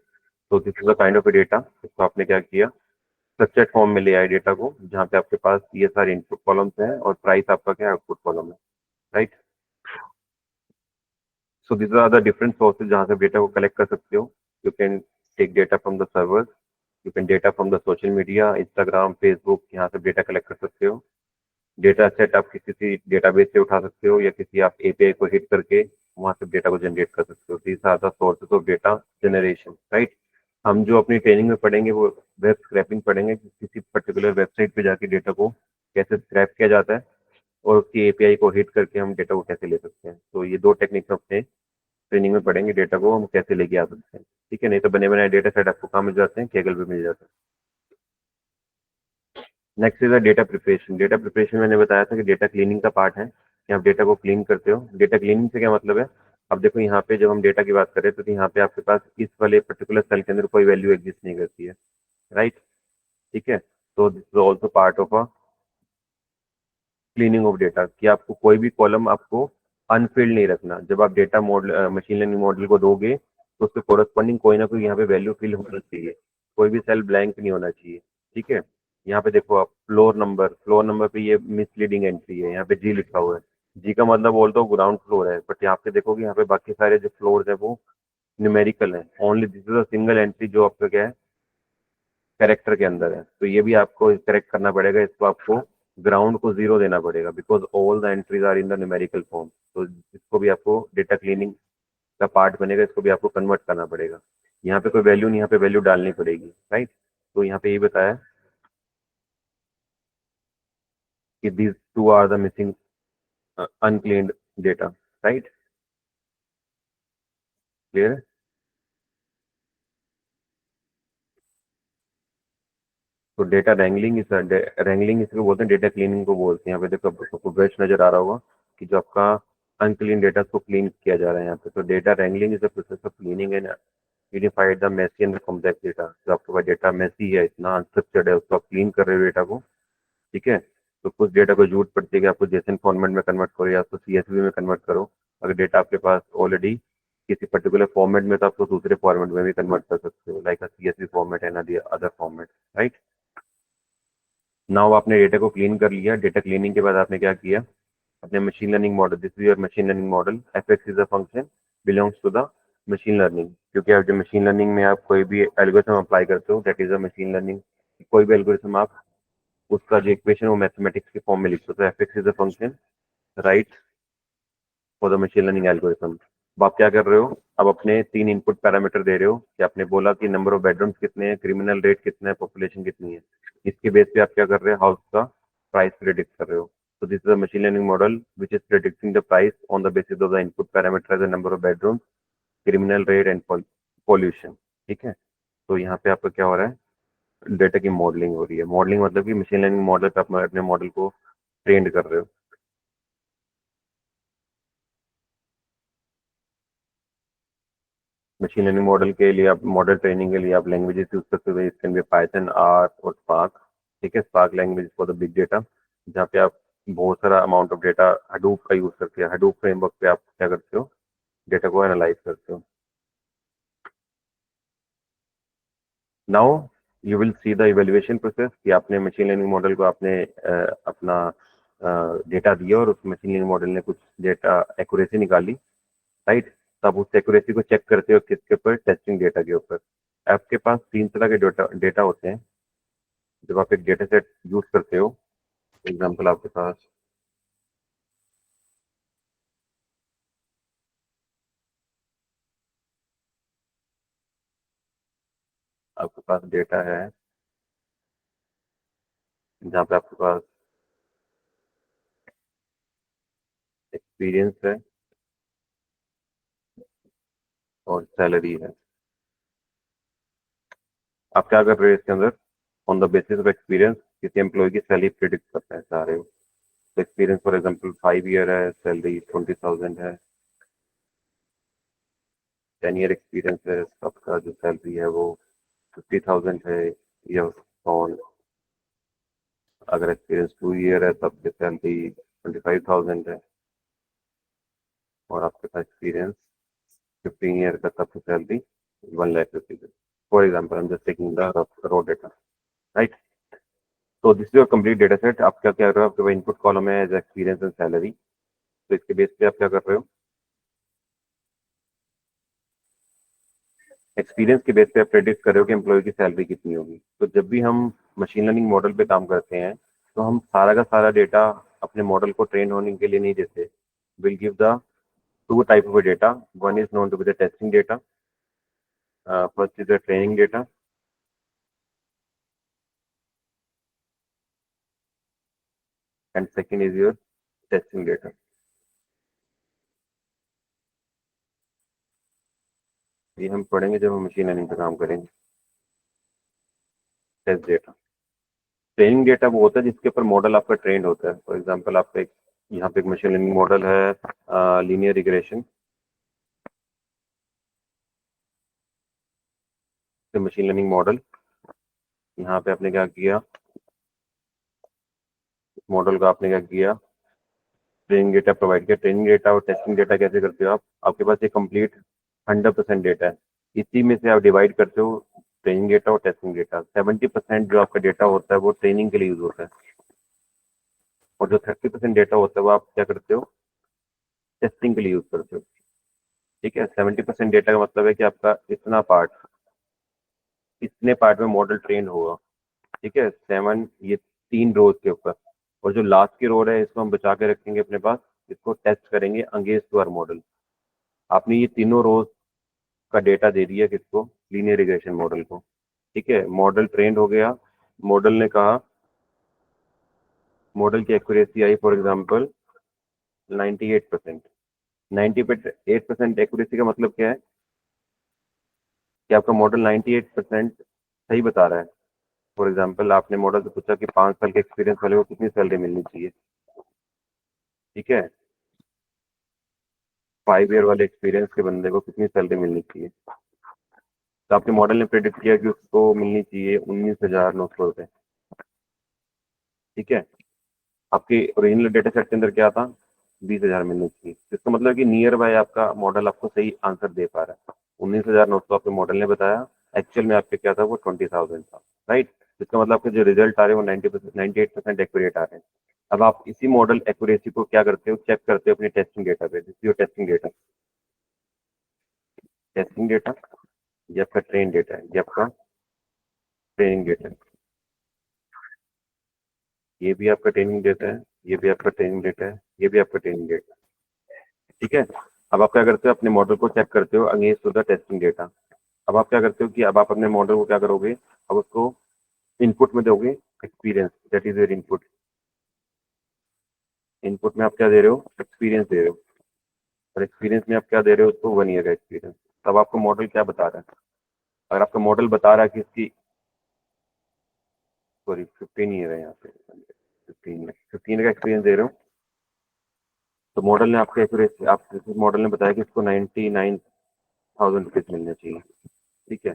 तो this is the kind of data. इसको आपने क्या किया, स्ट्रक्चर्ड फॉर्म में ले आए डेटा को, जहाँ पे आपके पास ये सारे इनपुट कॉलम्स हैं और प्राइस आपका क्या आउटपुट कॉलम है, right. So this are the different sources जहाँ से डेटा को कलेक्ट कर सकते हो. You can take data from the servers, you can data from the social media, Instagram, Facebook, यहाँ से डेटा कलेक्ट कर सकते हो. डेटा सेट आप किसी डेटाबेस से उठा सकते हो या किसी आप एपीआई को हिट करके वहां से डेटा को जनरेट कर सकते हो. These are the sources of data generation, right. हम जो अपनी ट्रेनिंग में पढ़ेंगे वो वेब स्क्रैपिंग पढ़ेंगे, किसी पर्टिकुलर वेबसाइट पे जाके डेटा को कैसे स्क्रैप किया जाता है और उसकी एपीआई को हिट करके हम डेटा को कैसे ले सकते हैं. तो ये दो टेक्निक्स अपने ट्रेनिंग में पढ़ेंगे, डेटा को हम कैसे लेके आ सकते हैं, ठीक है. नहीं तो बने बनाए डेटा सेट आपको कहाँ मिल जाते हैं, केगल पे मिल जाते हैं. Next is data preparation. Data preparation मैंने बताया था कि डेटा क्लीनिंग का पार्ट है कि आप डेटा को क्लीन करते हो. डेटा क्लीनिंग से क्या मतलब है? अब देखो यहाँ पे जब हम डेटा की बात करें तो यहाँ पे आपके पास इस वाले पर्टिकुलर सेल के अंदर कोई वैल्यू एग्जिस्ट नहीं करती है, राइट. ठीक है. तो this is also part of a cleaning of data कि आपको कोई भी कॉलम आपको अनफिल्ड नहीं रखना. जब आप data model machine learning model को दोगे तो उसके कोरस्पॉन्डिंग कोई ना कोई यहाँ पे वैल्यू फिल होना चाहिए, कोई भी सेल ब्लैंक नहीं होना चाहिए, ठीक है. यहाँ पे देखो आप फ्लोर नंबर पे ये मिसलीडिंग एंट्री है, यहाँ पे जी लिखा हुआ है. जी का मतलब बोल दो ग्राउंड फ्लोर है, बट यहाँ पे देखोगे यहाँ पे बाकी सारे जो फ्लोर है वो न्यूमेरिकल है. Only this is a single entry जो आपका क्या है, कैरेक्टर के अंदर है. तो ये भी आपको करेक्ट करना पड़ेगा. इसको आपको ग्राउंड को जीरो देना पड़ेगा because all the entries are in the numerical form. तो इसको भी आपको डेटा क्लीनिंग का पार्ट बनेगा, इसको भी आपको कन्वर्ट करना पड़ेगा. यहाँ पे कोई वैल्यू नहीं, यहाँ पे वैल्यू डालनी पड़ेगी, राइट. तो यहाँ पे ये बताया कि these two are the missing uncleaned data, right? Clear है? तो डेटा रैंगलिंग रैंगलिंग इसको बोलते हैं, डेटा क्लीनिंग को बोलते हैं। यहाँ पे देखो आपको ब्रश नजर आ रहा होगा कि जो आपका अनक्लीन डेटा को क्लीन किया जा रहा है यहाँ पे। तो data wrangling is the process of cleaning and unified the messy and complex data. जो आपके पास डेटा मेसी है, इतना अनस्ट्रक्चर्ड है, उसको आप क्लीन कर रहे हो डेटा को, ठीक है। तो कुछ डेटा को जरूरत पड़ती है कि आपको जेसन फॉर्मेट में कन्वर्ट करो या तो सीएसवी में कन्वर्ट करो। अगर डेटा आपके पास ऑलरेडी किसी पर्टिकुलर फॉर्मेट में, तो आपको दूसरे फॉर्मेट में भी कन्वर्ट कर सकते हो, like CSV format and other format, right. Now आपने डेटा को क्लीन कर लिया। डेटा क्लीनिंग के बाद आपने क्या किया, अपने machine learning model, this is your machine learning model, FX is a function belongs to the machine learning. क्योंकि आप जो मशीन लर्निंग में आप कोई भी एल्गोरिथम अप्लाई करते हो, that is a machine learning. कोई भी एल्गोरिथम आप उसका जो इक्वेशन वो मैथमेटिक्स के फॉर्म में लिखते हो, तो FX is a function right for the machine learning algorithm. अब आप क्या कर रहे हो, अब अपने 3 इनपुट पैरामीटर दे रहे हो कि आपने बोला कि नंबर ऑफ बेडरूम्स कितने हैं, क्रिमिनल रेट कितना है, पॉपुलेशन कितनी है। इसके बेस पे आप क्या कर रहे हो, हाउस का प्राइस प्रिडिक्ट कर रहे हो। तो this is a machine learning model which is predicting the price on the basis of the input parameter as the number of bedroom, criminal rate and pollution, ठीक है। तो यहाँ पे आपका क्या हो रहा है, डेटा की मॉडलिंग हो रही है। मॉडलिंग मतलब कि मशीन लर्निंग मॉडल पे आप अपने मॉडल को ट्रेंड कर रहे हो। मशीन लर्निंग मॉडल के लिए आप, मॉडल ट्रेनिंग के लिए आप लैंग्वेजेस यूज करते हुए, कैन बी पाइथन, आर और स्पार्क, ठीक है। Spark language for the big data, जहाँ पे आप बहुत सारा अमाउंट ऑफ डेटा हडूप का यूज करते हैं। हडूप फ्रेमवर्क पे आप क्या करते हो, डेटा को एनालाइज करते हो। Now you will see the evaluation process कि आपने मशीन लर्निंग मॉडल को आपने अपना डेटा दिया और उस मशीन लर्निंग मॉडल ने कुछ डेटा एक्यूरेसी निकाली, राइट। तब उस एक्यूरेसी को चेक करते हो किसके ऊपर, टेस्टिंग डेटा के ऊपर। आपके पास 3 तरह के डेटा होते हैं जब आप एक डेटा सेट यूज करते हो। एग्जाम्पल आपके पास डेटा है जहाँ पे आपके पास एक्सपीरियंस है और सैलरी है। आप क्या कर रहे हो इसके अंदर, on the basis of experience किसी एम्प्लॉय की सैलरी प्रिडिक्ट करना चाह रहे हो। तो एक्सपीरियंस फॉर एग्जाम्पल 5 ईयर है, सैलरी 20,000 है। 10 ईयर एक्सपीरियंस है, आपका जो सैलरी है वो 50,000 है, या ऑन। अगर एक्सपीरियंस 2 ईयर है तब की सैलरी 25,000 है, और आपके पास एक्सपीरियंस 15 ईयर का तब की salary 1,50,000। For example I am just taking the raw data, right. तो this is your complete data set. आप क्या क्या कर रहे हो, आपके इनपुट कॉलम है एज एक्सपीरियंस एंड सैलरी। तो इसके बेस पे आप क्या कर रहे हो, एक्सपीरियंस के बेस पे आप प्रेडिक्ट कर रहे हो कि एम्प्लॉय की सैलरी कितनी होगी। तो जब भी हम मशीन लर्निंग मॉडल पे काम करते हैं, तो हम सारा का सारा डेटा अपने मॉडल को ट्रेन होने के लिए नहीं देते। Will give the two type of data, one is known to be the testing data, first is the training data and second is your testing data. ये हम पढ़ेंगे जब हम मशीन लर्निंग पे काम करेंगे। टेस्ट डेटा, ट्रेनिंग डेटा वो होता है जिसके ऊपर मॉडल आपका ट्रेंड होता है। फॉर एग्जांपल आपका एक, यहाँ पे एक मशीन लर्निंग मॉडल है, linear regression. Machine learning model, यहाँ पे आपने क्या किया, मॉडल का आपने क्या किया, ट्रेनिंग डेटा प्रोवाइड किया। ट्रेनिंग डेटा और टेस्टिंग डेटा कैसे करते हो आप, आपके पास एक कंप्लीट 100% डेटा है, इसी में से आप डिवाइड करते हो ट्रेनिंग डेटा और टेस्टिंग डेटा। 70% जो आपका डेटा होता है वो ट्रेनिंग के लिए यूज होता है, और जो 30% डेटा होता है वो आप क्या करते हो, टेस्टिंग के लिए यूज करते हो, ठीक है। 70% डेटा का मतलब है कि आपका इतना पार्ट, इतने पार्ट में मॉडल ट्रेन होगा, ठीक है। 7, ये 3 रोज के ऊपर, और जो लास्ट की रो है इसको हम बचा के रखेंगे अपने पास, इसको टेस्ट करेंगे अगेंस्ट आवर मॉडल। आपने ये तीनों रोज का डेटा दे दिया किसको, लीनियर रिग्रेशन मॉडल को, ठीक है। मॉडल ट्रेंड हो गया, मॉडल ने कहा, मॉडल की accuracy I for example 98%। 98% accuracy का मतलब क्या है कि आपका मॉडल 98% सही बता रहा है। फॉर एग्जांपल आपने मॉडल से पूछा कि 5 साल के एक्सपीरियंस वाले को कितनी सैलरी मिलनी चाहिए, ठीक है, 5 ईयर वाले एक्सपीरियंस के बंदे को कितनी सैलरी मिलनी चाहिए, तो आपके मॉडल ने प्रेडिक्ट किया कि उसको मिलनी चाहिए 19,900 रुपये, ठीक है। आपके ओरिजिनल डेटा सेट के अंदर क्या था, 20,000 मिलनी चाहिए। इसका मतलब है कि नियर बाय आपका मॉडल आपको सही आंसर दे पा रहा है। 19,900 आपके मॉडल ने बताया, एक्चुअल में आपके क्या था, वो 20,000 था, राइट। इसका मतलब आपके जो रिजल्ट आ रहे हैं वो 98% एक्यूरेट आ रहे हैं। अब आप इसी मॉडल एक्यूरेसी को क्या करते हो, चेक करते हो अपने टेस्टिंग डेटा पे। This your testing data, testing data, ये आपका ट्रेन डेटा है, ये आपका ट्रेनिंग डेटा है, ये भी आपका ट्रेनिंग डेटा है, ये भी आपका ट्रेनिंग डेटा है, ये भी आपका ट्रेनिंग डेटा है, ठीक है। अब आप क्या करते हो, अपने मॉडल को चेक करते हो against to the testing data. अब आप क्या करते हो कि अब आप अपने मॉडल को क्या करोगे, अब उसको इनपुट में दोगे experience, that is your input. Input में आप क्या दे रहे हो, एक्सपीरियंस दे रहे हो, और एक्सपीरियंस में आप क्या दे रहे हो, उसको 1 ईयर का एक्सपीरियंस। तब आपका मॉडल क्या बता रहा है, अगर आपका मॉडल बता रहा है कि इसकी, सॉरी 15 ईयर है यहाँ पे, 15 का एक्सपीरियंस दे रहे हो, तो मॉडल ने आपके एक्यूरेसी, आप मॉडल ने बताया कि इसको 99,000 रुपीज मिलने चाहिए, ठीक है।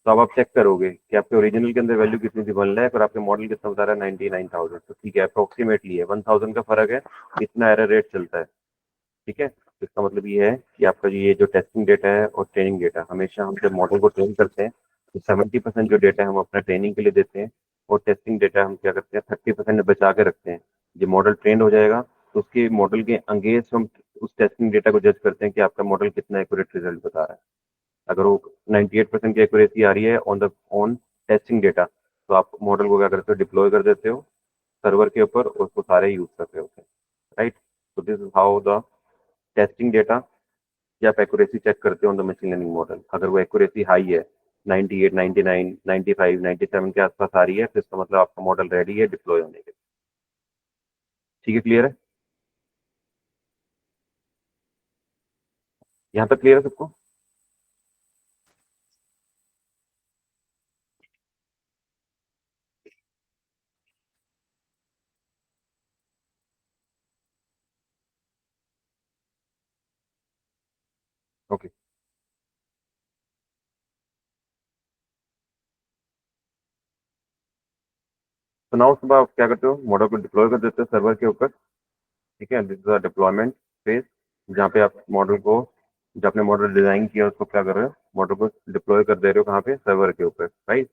तो अब आप चेक करोगे कि आपके ओरिजिनल के अंदर वैल्यू कितनी थी, 1 लाख, और आपके मॉडल कितना बता रहा है, 99,000। तो ठीक है, अप्रोक्सीमेटली है, 1,000 का फर्क है, इतना एरर रेट चलता है, ठीक है। तो इसका मतलब ये है कि आपका ये जो टेस्टिंग डेटा है और ट्रेनिंग डेटा, हमेशा हम जब मॉडल को ट्रेन करते हैं तो 70% जो डेटा है हम अपना ट्रेनिंग के लिए देते हैं, और टेस्टिंग डेटा हम क्या करते हैं, 30% बचा के रखते हैं। जब मॉडल ट्रेन हो जाएगा तो उसके मॉडल के अगेंस्ट हम उस टेस्टिंग डेटा को जज करते हैं कि आपका मॉडल कितना एक्यूरेट रिजल्ट बता रहा है। अगर वो 98% की एक्यूरेसी आ रही है ऑन टेस्टिंग डेटा, तो आप मॉडल को क्या करते हो, डिप्लॉय कर देते हो सर्वर के ऊपर, और उसको सारे यूज कर रहे होते हैं, राइट। तो this is how the testing data या आप एक्यूरेसी चेक करते हो on the machine learning model. अगर वो एक्यूरेसी हाई है, 98, 99, 95, 97 के आसपास आ रही है, तो इसका मतलब आपका मॉडल रेडी है डिप्लॉय होने के लिए। ठीक है, क्लियर है, यहाँ तक क्लियर है सबको। ओके, तो नाउ सुबह आप क्या करते हो, मॉडल को डिप्लॉय कर देते हो सर्वर के ऊपर, ठीक है। This is the deployment phase, जहाँ पे आप मॉडल को, जो आपने मॉडल डिजाइन किया उसको क्या कर रहे हो, मॉडल को डिप्लॉय कर दे रहे हो कहाँ पे, सर्वर के ऊपर, राइट।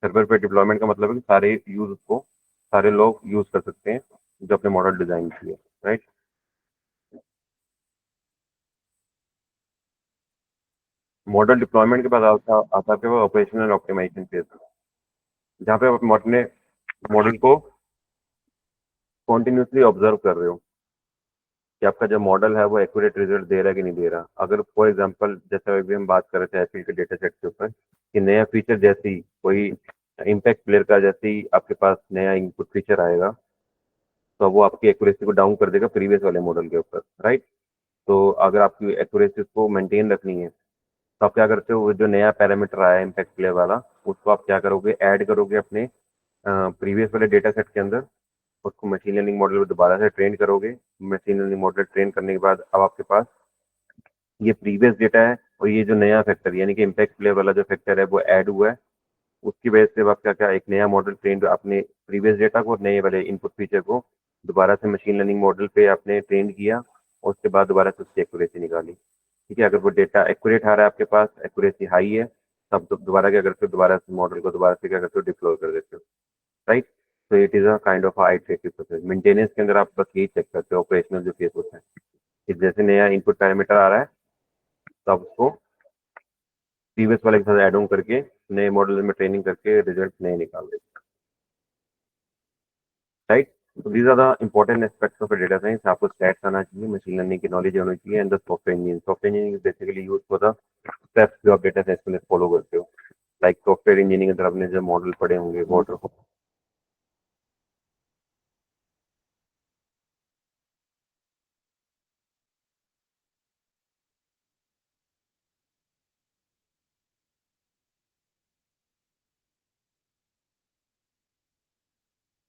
सर्वर पे डिप्लॉयमेंट का मतलब है कि सारे यूज उसको, सारे लोग यूज कर सकते हैं जो अपने मॉडल डिजाइन किए, राइट। मॉडल डिप्लॉयमेंट के बाद आता है ऑपरेशनल ऑप्टिमाइजेशन फेज, जहाँ पे आप अपने मॉडल को कॉन्टिन्यूसली ऑब्जर्व कर रहे हो कि आपका जो मॉडल है वो एक्यूरेट रिजल्ट दे रहा है कि नहीं दे रहा। अगर फॉर एग्जांपल जैसे अभी हम बात कर रहे थे एप्पल के डेटा सेट के ऊपर कि नया फीचर जैसे ही कोई इम्पैक्ट प्लेयर का जैसे ही आपके पास नया इनपुट फीचर आएगा, तो वो आपकी एक्यूरेसी को डाउन कर देगा प्रीवियस वाले मॉडल के ऊपर, राइट। तो अगर आपकी एक्यूरेसी को मेंटेन रखनी है, तो आप क्या करते हो, वो जो नया पैरामीटर आया इम्पैक्ट प्लेयर वाला, उसको आप क्या करोगे, ऐड करोगे अपने प्रीवियस वाले डेटा सेट के अंदर, उसको मशीन लर्निंग मॉडल में दोबारा से ट्रेन करोगे। मशीन लर्निंग मॉडल ट्रेन करने के बाद अब आपके पास ये प्रीवियस डेटा है, और ये जो नया फैक्टर यानी कि इम्पैक्ट प्लेयर वाला जो फैक्टर है वो ऐड हुआ है, उसकी वजह से अब आप क्या क्या एक नया मॉडल ट्रेन, आपने प्रीवियस डेटा को, नए वाले इनपुट फीचर को दोबारा से मशीन लर्निंग मॉडल पे आपने ट्रेन किया, और उसके बाद दोबारा से उसकी एक्यूरेसी निकाली, ठीक है। अगर वो डेटा एक्यूरेट आ रहा है, आपके पास एक्यूरेसी हाई है, तब तो दोबारा क्या करते हो, दोबारा से मॉडल को दोबारा से क्या करते हो, डिप्लॉय कर देते हो, राइट। तो it is a kind of iterative process. Maintenance के अंदर आप बस यही चेक करते हो, ऑपरेशनल जो केस होता है कि जैसे नया इनपुट पैरामीटर आ रहा है, तो आप उसको प्रीवियस वाले के साथ एड ऑन करके नए मॉडल में ट्रेनिंग करके रिजल्ट नए निकाल देते हैं, राइट। तो these are the important aspects of data science. आपको स्टैट्स आना चाहिए, मशीन लर्निंग की नॉलेज होनी चाहिए, and the software engineering is basically use for the steps जो आप डेटा साइंस में फॉलो करते हो। लाइक सॉफ्टवेयर इंजीनियरिंग के अंदर आपने जो मॉडल पढ़े होंगे, water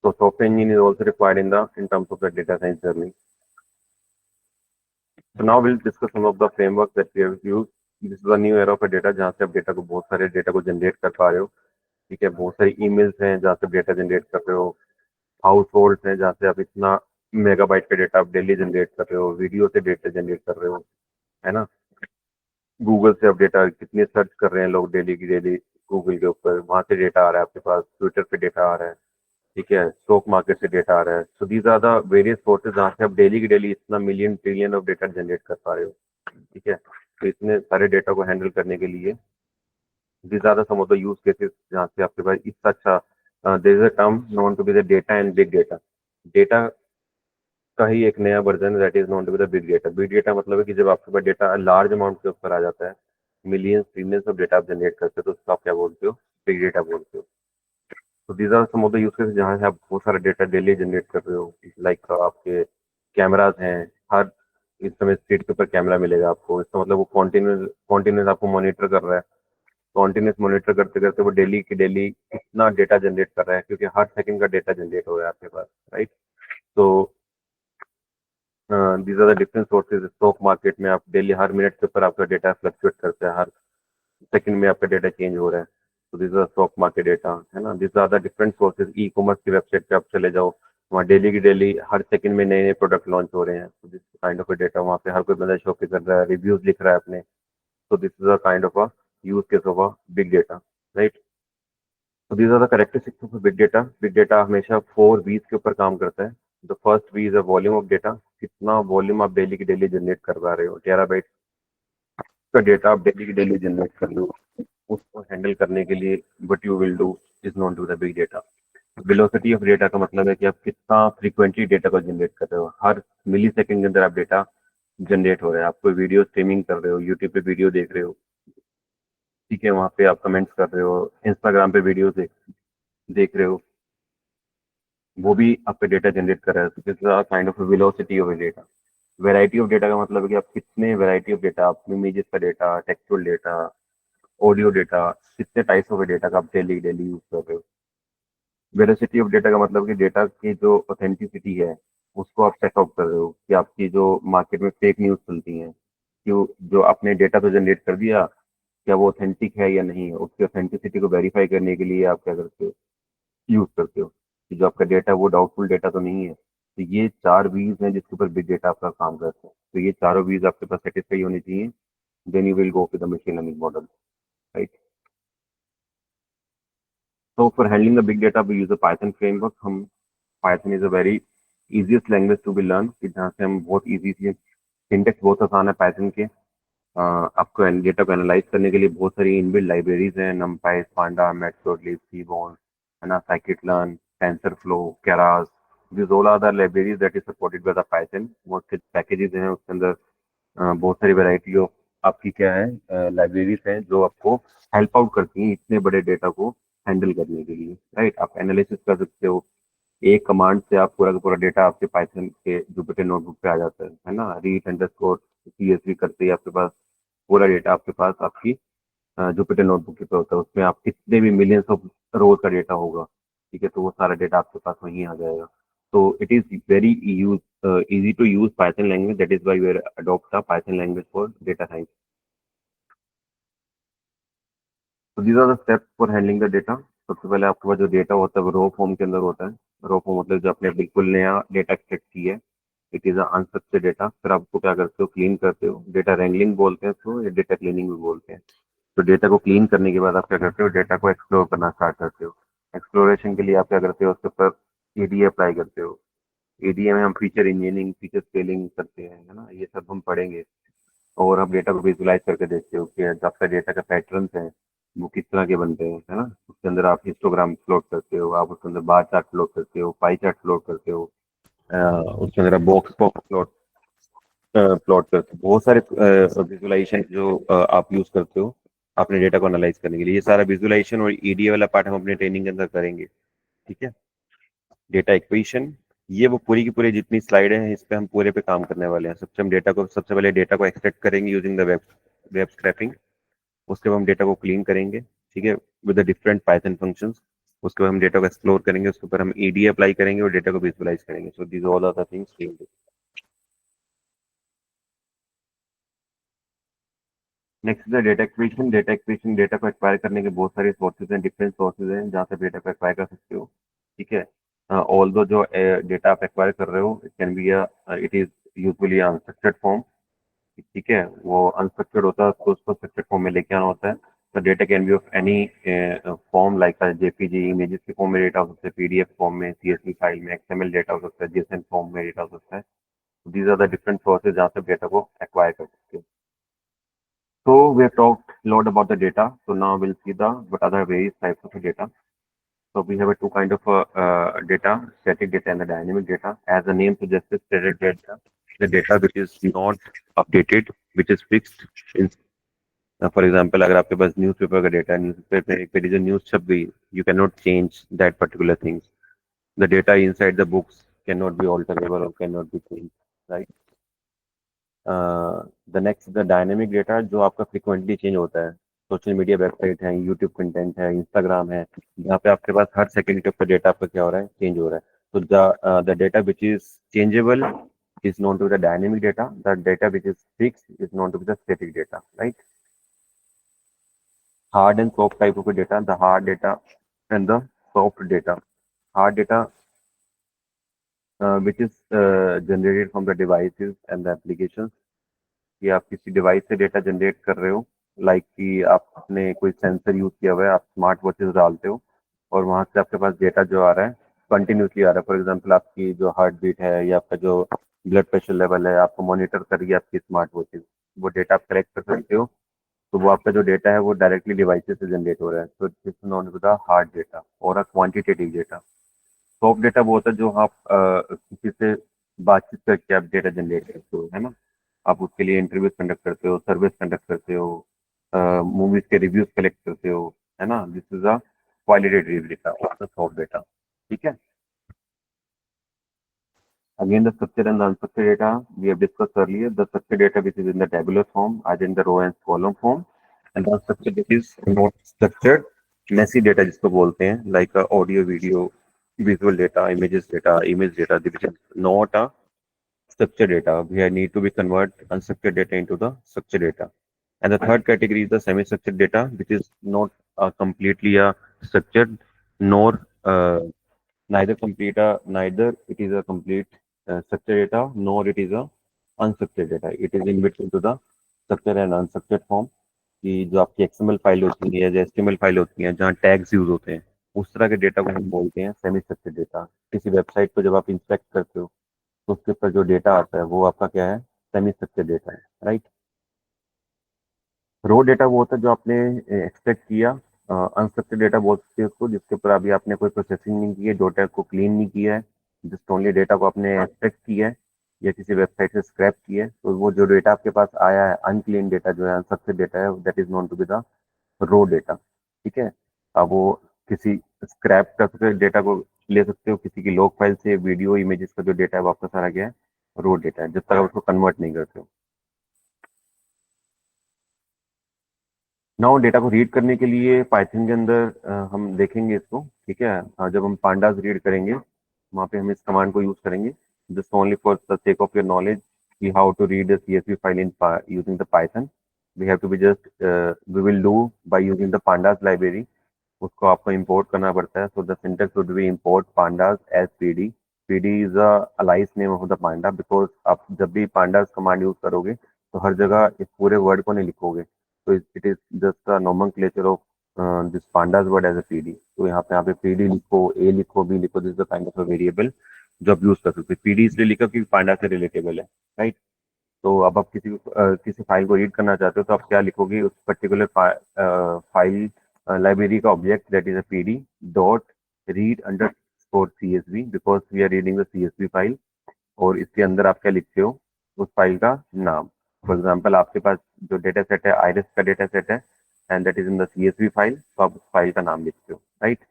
So software engineering is also required in terms of the data science journey. So now we'll discuss some of the frameworks that we have used. This is a new era of data जहाँ से आप data को बहुत सारे data को generate कर पा रहे हो. ठीक है, बहुत सारी ईमेल्स हैं जहाँ से डेटा जनरेट कर रहे हो, हाउस होल्ड हैं जहाँ से आप इतना मेगाबाइट का डेटा आप डेली जनरेट कर रहे हो, वीडियो से डेटा जनरेट कर रहे हो, है ना. गूगल से आप डेटा कितने सर्च कर रहे हैं लोग डेली की डेली गूगल के ऊपर, वहां से डेटा आ रहा है आपके पास, ट्विटर पे डेटा आ रहा है. ठीक है, स्टॉक मार्केट से डेटा आ रहा है. So these are the various sources जहाँ से आप डेली की डेली इतना million trillion of data generate कर पा रहे हो. ठीक है, तो इतने सारे डेटा को हैंडल करने के लिए these are the some of the use cases जहाँ से आपके पास इतना अच्छा there is a term known to be the data and big data. Data का ही एक नया version that is known to be the big data. Big data मतलब है कि जब आपके पास डेटा लार्ज अमाउंट के ऊपर आ जाता है, मिलियंस ट्रिलियंस ऑफ डेटा आप जनरेट करते हो, तो उसको आप क्या बोलते हो, बिग डेटा बोलते हो. तो these are some of the use cases जहाँ से आप बहुत सारा डेटा डेली जनरेट कर रहे हो. लाइक आपके कैमराज हैं, हर इस समय स्ट्रीट के ऊपर कैमरा मिलेगा आपको, इसका मतलब वो कॉन्टिन्यूस आपको मॉनिटर कर रहा है. कॉन्टिन्यूस मॉनिटर करते करते वो डेली की डेली कितना डेटा जनरेट कर रहा है, क्योंकि हर सेकंड का डेटा जनरेट हो रहा है आपके पास, राइट. तो these are the different sources. Stock market में आप डेली हर मिनट के ऊपर आपका डेटा फ्लक्चुएट करता है, हर सेकंड में आपका डेटा चेंज हो रहा है. तो this are stock market data, है ना. This are the different sources. E commerce की वेबसाइट पे आप चले जाओ, वहाँ डेली की डेली हर सेकंड में नए नए प्रोडक्ट लॉन्च हो रहे हैं. तो दिस काइंड ऑफ डेटा वहाँ पे हर कोई बंदा शॉपिंग कर रहा है, रिव्यूज लिख रहा है अपने. तो this is a kind of a use case of a big data, right. तो these are the characteristics of big data. Big data हमेशा 4 V's के ऊपर काम करता है. The first V is a volume of data. कितना volume आप daily की डेली जनरेट कर पा रहे हो, टेराबाइट का डेटा आप डेली की डेली जनरेट कर लो. उसको हैंडल करने के लिए what you will do is known to the big data. Velocity of data का मतलब है कि आप कितना फ्रीक्वेंटली डेटा को जनरेट कर रहे हो. हर मिली सेकेंड के अंदर आप डेटा जनरेट हो रहा है. आप कोई वीडियो स्ट्रीमिंग कर रहे हो, यूट्यूब पे वीडियो देख रहे हो, ठीक है, वहाँ पे आप कमेंट्स कर रहे हो, इंस्टाग्राम पे वीडियो देख रहे हो, वो भी आपका डेटा जनरेट कर रहा है. This is kind of velocity of data. Variety of data का मतलब है कि आप कितने वैरायटी ऑफ डेटा, आप इमेजेस का data, textual data, audio data, कितने टाइप्स ऑफ डेटा का आप डेली डेली यूज कर रहे हो. वेलोसिटी ऑफ डेटा का मतलब कि डेटा की जो ऑथेंटिसिटी है उसको आप चेकआउट कर रहे हो, कि आपकी जो मार्केट में फेक न्यूज चलती हैं, कि जो आपने डेटा तो जनरेट कर दिया, क्या वो ऑथेंटिक है या नहीं है, उसकी ऑथेंटिसिटी को वेरीफाई करने के लिए आप क्या करते हो, यूज करते हो, कि जो आपका डेटा है वो डाउटफुल डेटा तो नहीं है. तो ये 4 वीज हैं जिसके ऊपर बिग डेटा आपका काम करता है. तो ये चारों वीज आपके पास सेटिस्फाई होनी चाहिए, then you will go with the machine learning model, right. So for handling the big data, we use a Python framework. हम Python is a very easiest language to be learned, कि जहाँ से हम बहुत easy से syntax बहुत आसान है Python के. आपको डेटा को एनालाइज करने के लिए बहुत सारी इनबिल्ट लाइब्रेरीज हैं, numpy, panda, matplotlib, seaborn, है ना, scikit-learn, TensorFlow, keras. These all are the libraries that is supported by the Python. बहुत से पैकेजेस हैं उसके अंदर. बहुत सारी वैरायटी ऑफ आपकी क्या है लाइब्रेरीज हैं जो आपको हेल्प आउट करती हैं इतने बड़े डेटा को हैंडल करने के लिए, राइट. आप एनालिसिस कर सकते हो. एक कमांड से आप पूरा का पूरा डेटा आपके पाइथन के जुपिटर नोटबुक पे आ जाता है ना. रीड अंडरस्कोर CSV करते ही आपके पास पूरा डेटा आपके पास आपकी जुपिटर नोटबुक पे होता है. उसमें आप कितने भी मिलियंस ऑफ रोज का डेटा होगा, ठीक है, तो वो सारा डेटा आपके पास वहीं आ जाएगा. तो it is very easy to use Python language. That is why we adopt the Python language for data science. So these are the steps for handling the data. सबसे पहले आपके पास जो डेटा होता है वो रो फॉर्म के अंदर होता है. रो फॉर्म मतलब जो आपने बिल्कुल नया डेटा एक्सट्रैक्ट किया है, इट इज अनस्ट्रक्चर्ड डेटा. फिर आपको क्या करते हो, क्लीन करते हो. डेटा रेंगलिंग बोलते हैं इसको, या डेटा क्लीनिंग भी बोलते हैं. तो डेटा को क्लीन करने के बाद आप क्या करते हो, डेटा को एक्सप्लोर करना स्टार्ट करते हो. एक्सप्लोरेशन के लिए आप क्या करते हो, उसके ऊपर EDA अप्लाई करते हो. EDA में हम फीचर इंजीनियरिंग, फीचर स्केलिंग करते हैं, है ना, ये सब हम पढ़ेंगे. और आप डेटा को विजुलाइज करके देखते हो कि आपका डेटा का पैटर्न्स हैं वो किस तरह के बनते हैं, है ना. उसके अंदर आप हिस्टोग्राम प्लॉट करते हो, आप उसके अंदर बार चार्ट प्लॉट करते हो, पाई चार्ट प्लॉट करते हो, उसके अंदर बॉक्स प्लॉट करते हो. बहुत सारे विजुलाइजेशन जो आप यूज करते हो अपने डेटा को एनालाइज करने के लिए. ये सारा विजुलाइजेशन और EDA वाला पार्ट हम अपने ट्रेनिंग के अंदर करेंगे, ठीक है. डेटा इक्वेशन, ये वो पूरी की पूरी जितनी स्लाइडें हैं इस पे हम पूरे पे काम करने वाले हैं. सबसे पहले डेटा को एक्सट्रैक्ट करेंगे यूजिंग द वेब स्क्रैपिंग. उसके बाद हम डेटा को क्लीन करेंगे, ठीक है, with the different Python functions. उसके बाद हम डेटा को एक्सप्लोर करेंगे, उसके ऊपर हम ईडी अप्लाई करेंगे और डेटा को विजुअलाइज करेंगे. So these all are the things we will do. Next is data acquisition. Data acquisition, data को एक्वायर करने के बहुत सारे सोर्सेज हैं, डिफरेंट सोर्सेज हैं जहाँ से डेटा को एक्वायर कर सकते हो. ठीक है. ऑल दो जो डेटा आप एक्वायर कर रहे हो, it can be it is usually unstructured form. ठीक है, वो अनस्ट्रक्चर्ड होता है तो उसको स्ट्रक्चर्ड फॉर्म में लेके आना होता है. तो data can B of any form, like JPG images के फॉर्म में डेटा हो सकता है, पीडीएफ फॉर्म में, सीएसवी फाइल में, एक्सएमएल डेटा हो सकता है, जेसन फॉर्म में डेटा हो सकता है. These are the different sources जहाँ से डेटा को एक्वायर कर सकते हो. So we have talked a lot about the data. So now we'll see the what other various types of data. So we have a two kind of data, static data and the dynamic data. As the name suggests, static data, the data which is not updated, which is fixed. In, for example, अगर आपके पास newspaper का data है, newspaper में एक page जो news छप गई, you cannot change that particular things. The data inside the books cannot be alterable or cannot be changed, right? The next the dynamic data, जो आपका फ्रिक्वेंटली चेंज होता है. सोशल मीडिया वेबसाइट है, YouTube content है, Instagram है, जहाँ पे आपके पास हर सेकंड के ऊपर डेटा आपका क्या हो रहा है, चेंज हो रहा है. तो the data which is changeable is known to the dynamic data. The data which is fixed is known to be the static data, right? Hard and soft type of data, the hard data and the soft data. Hard data which is generated from the devices and the applications. कि आप किसी device से data generate कर रहे हो, like कि आपने कोई सेंसर यूज किया हुआ है, आप स्मार्ट वॉचेस डालते हो और वहां से आपके पास डेटा जो आ रहा है कंटिन्यूसली आ रहा है. फॉर एग्जांपल आपकी जो हार्ट बीट है या आपका जो ब्लड प्रेशर लेवल है, आपको मॉनिटर कर रही है आपकी स्मार्ट वॉचेस. वो डेटा आप कलेक्ट कर सकते हो. तो वो आपका जो डेटा है वो डायरेक्टली डिवाइसेस से जनरेट हो रहा है. तो this is known with the hard data और a quantitative data. Soft data वो होता है जो आप किसी से बातचीत करके आप डेटा जनरेट करते हो, है ना. आप उसके लिए इंटरव्यूज कंडक्ट करते हो, सर्विस कंडक्ट करते हो, मूवीज के रिव्यूज कलेक्ट करते हो, है ना. This is a qualitative data और सॉफ्ट डेटा. ठीक है. Again, the structure and the unstructured data we have discussed earlier. The structured data which is in the tabular form, either in the row and column form, and the unstructured which is not structured, messy data जिसको बोलते हैं, like audio, video, visual data, images data, image data, which is not a structured data. We need to be convert unstructured data into the structured data. And the third category is the semi-structured data, which is not completely structured, nor neither it is a complete structured data, nor it is a unstructured data. It is in between to the structured and unstructured form. कि जो आपकी XML file होती है या HTML file होती है जहाँ tags use होते हैं, उस तरह के डेटा को हम बोलते हैं सेमी स्ट्रक्चर्ड डेटा. किसी वेबसाइट को जब आप इंस्पेक्ट करते हो तो उसके ऊपर जो डेटा आता है वो आपका क्या है, सेमी स्ट्रक्चर्ड डेटा है, राइट. रो डेटा वो होता है जो आपने एक्सट्रैक्ट किया. अनस्ट्रक्चर्ड डेटा बोल सकते हैं उसको, जिसके ऊपर अभी आपने कोई प्रोसेसिंग नहीं की है, डेटा को क्लीन नहीं किया है, जस्ट ओनली डेटा को आपने एक्सट्रैक्ट किया है या किसी वेबसाइट से स्क्रैप किया है. तो वो जो डेटा आपके पास आया है, अनक्लीन डेटा जो है, अनस्ट्रक्चर्ड डेटा है, that is known to be the raw data. ठीक है. अब वो किसी स्क्रैप करके डेटा को ले सकते हो, किसी की लॉग फाइल से वीडियो इमेजेस का जो डेटा है वो आपका सारा गया है, रो डेटा है, जब तक आप उसको कन्वर्ट नहीं करते हो. नाउ डेटा को रीड करने के लिए पाइथन के अंदर हम देखेंगे इसको. ठीक है. जब हम पांडास रीड करेंगे वहाँ पे हम इस कमांड को यूज करेंगे, just only for the sake of your knowledge कि how to read the CSV file in using the Python. We have to be just we will do by using the pandas library. उसको आपको import करना पड़ता है. So the syntax would be import pandas as pd. pd is a alias name of the panda because आप जब भी pandas command use करोगे तो हर जगह इस पूरे वर्ड को नहीं लिखोगे. तो it is just a nomenclature of this pandas word as a pd. तो यहाँ पे pd लिखो, a लिखो, b लिखो, this is the kind of variable जो आप यूज कर सकते हो. pd इसलिए लिखा क्योंकि पांडा से रिलेटेबल है, राइट. तो अब आप किसी फाइल को रीड करना चाहते हो तो आप क्या लिखोगे, उस पर्टिकुलर फाइल लाइब्रेरी का object that is a PD dot read underscore CSV because we are reading the CSV file. और इसके अंदर आप क्या लिखते हो, उस फाइल का नाम. फॉर एग्जाम्पल आपके पास जो डेटा सेट है आयरस का डेटा सेट है and that is in the CSV file, तो आप उस फाइल का नाम लिखते हो, राइट.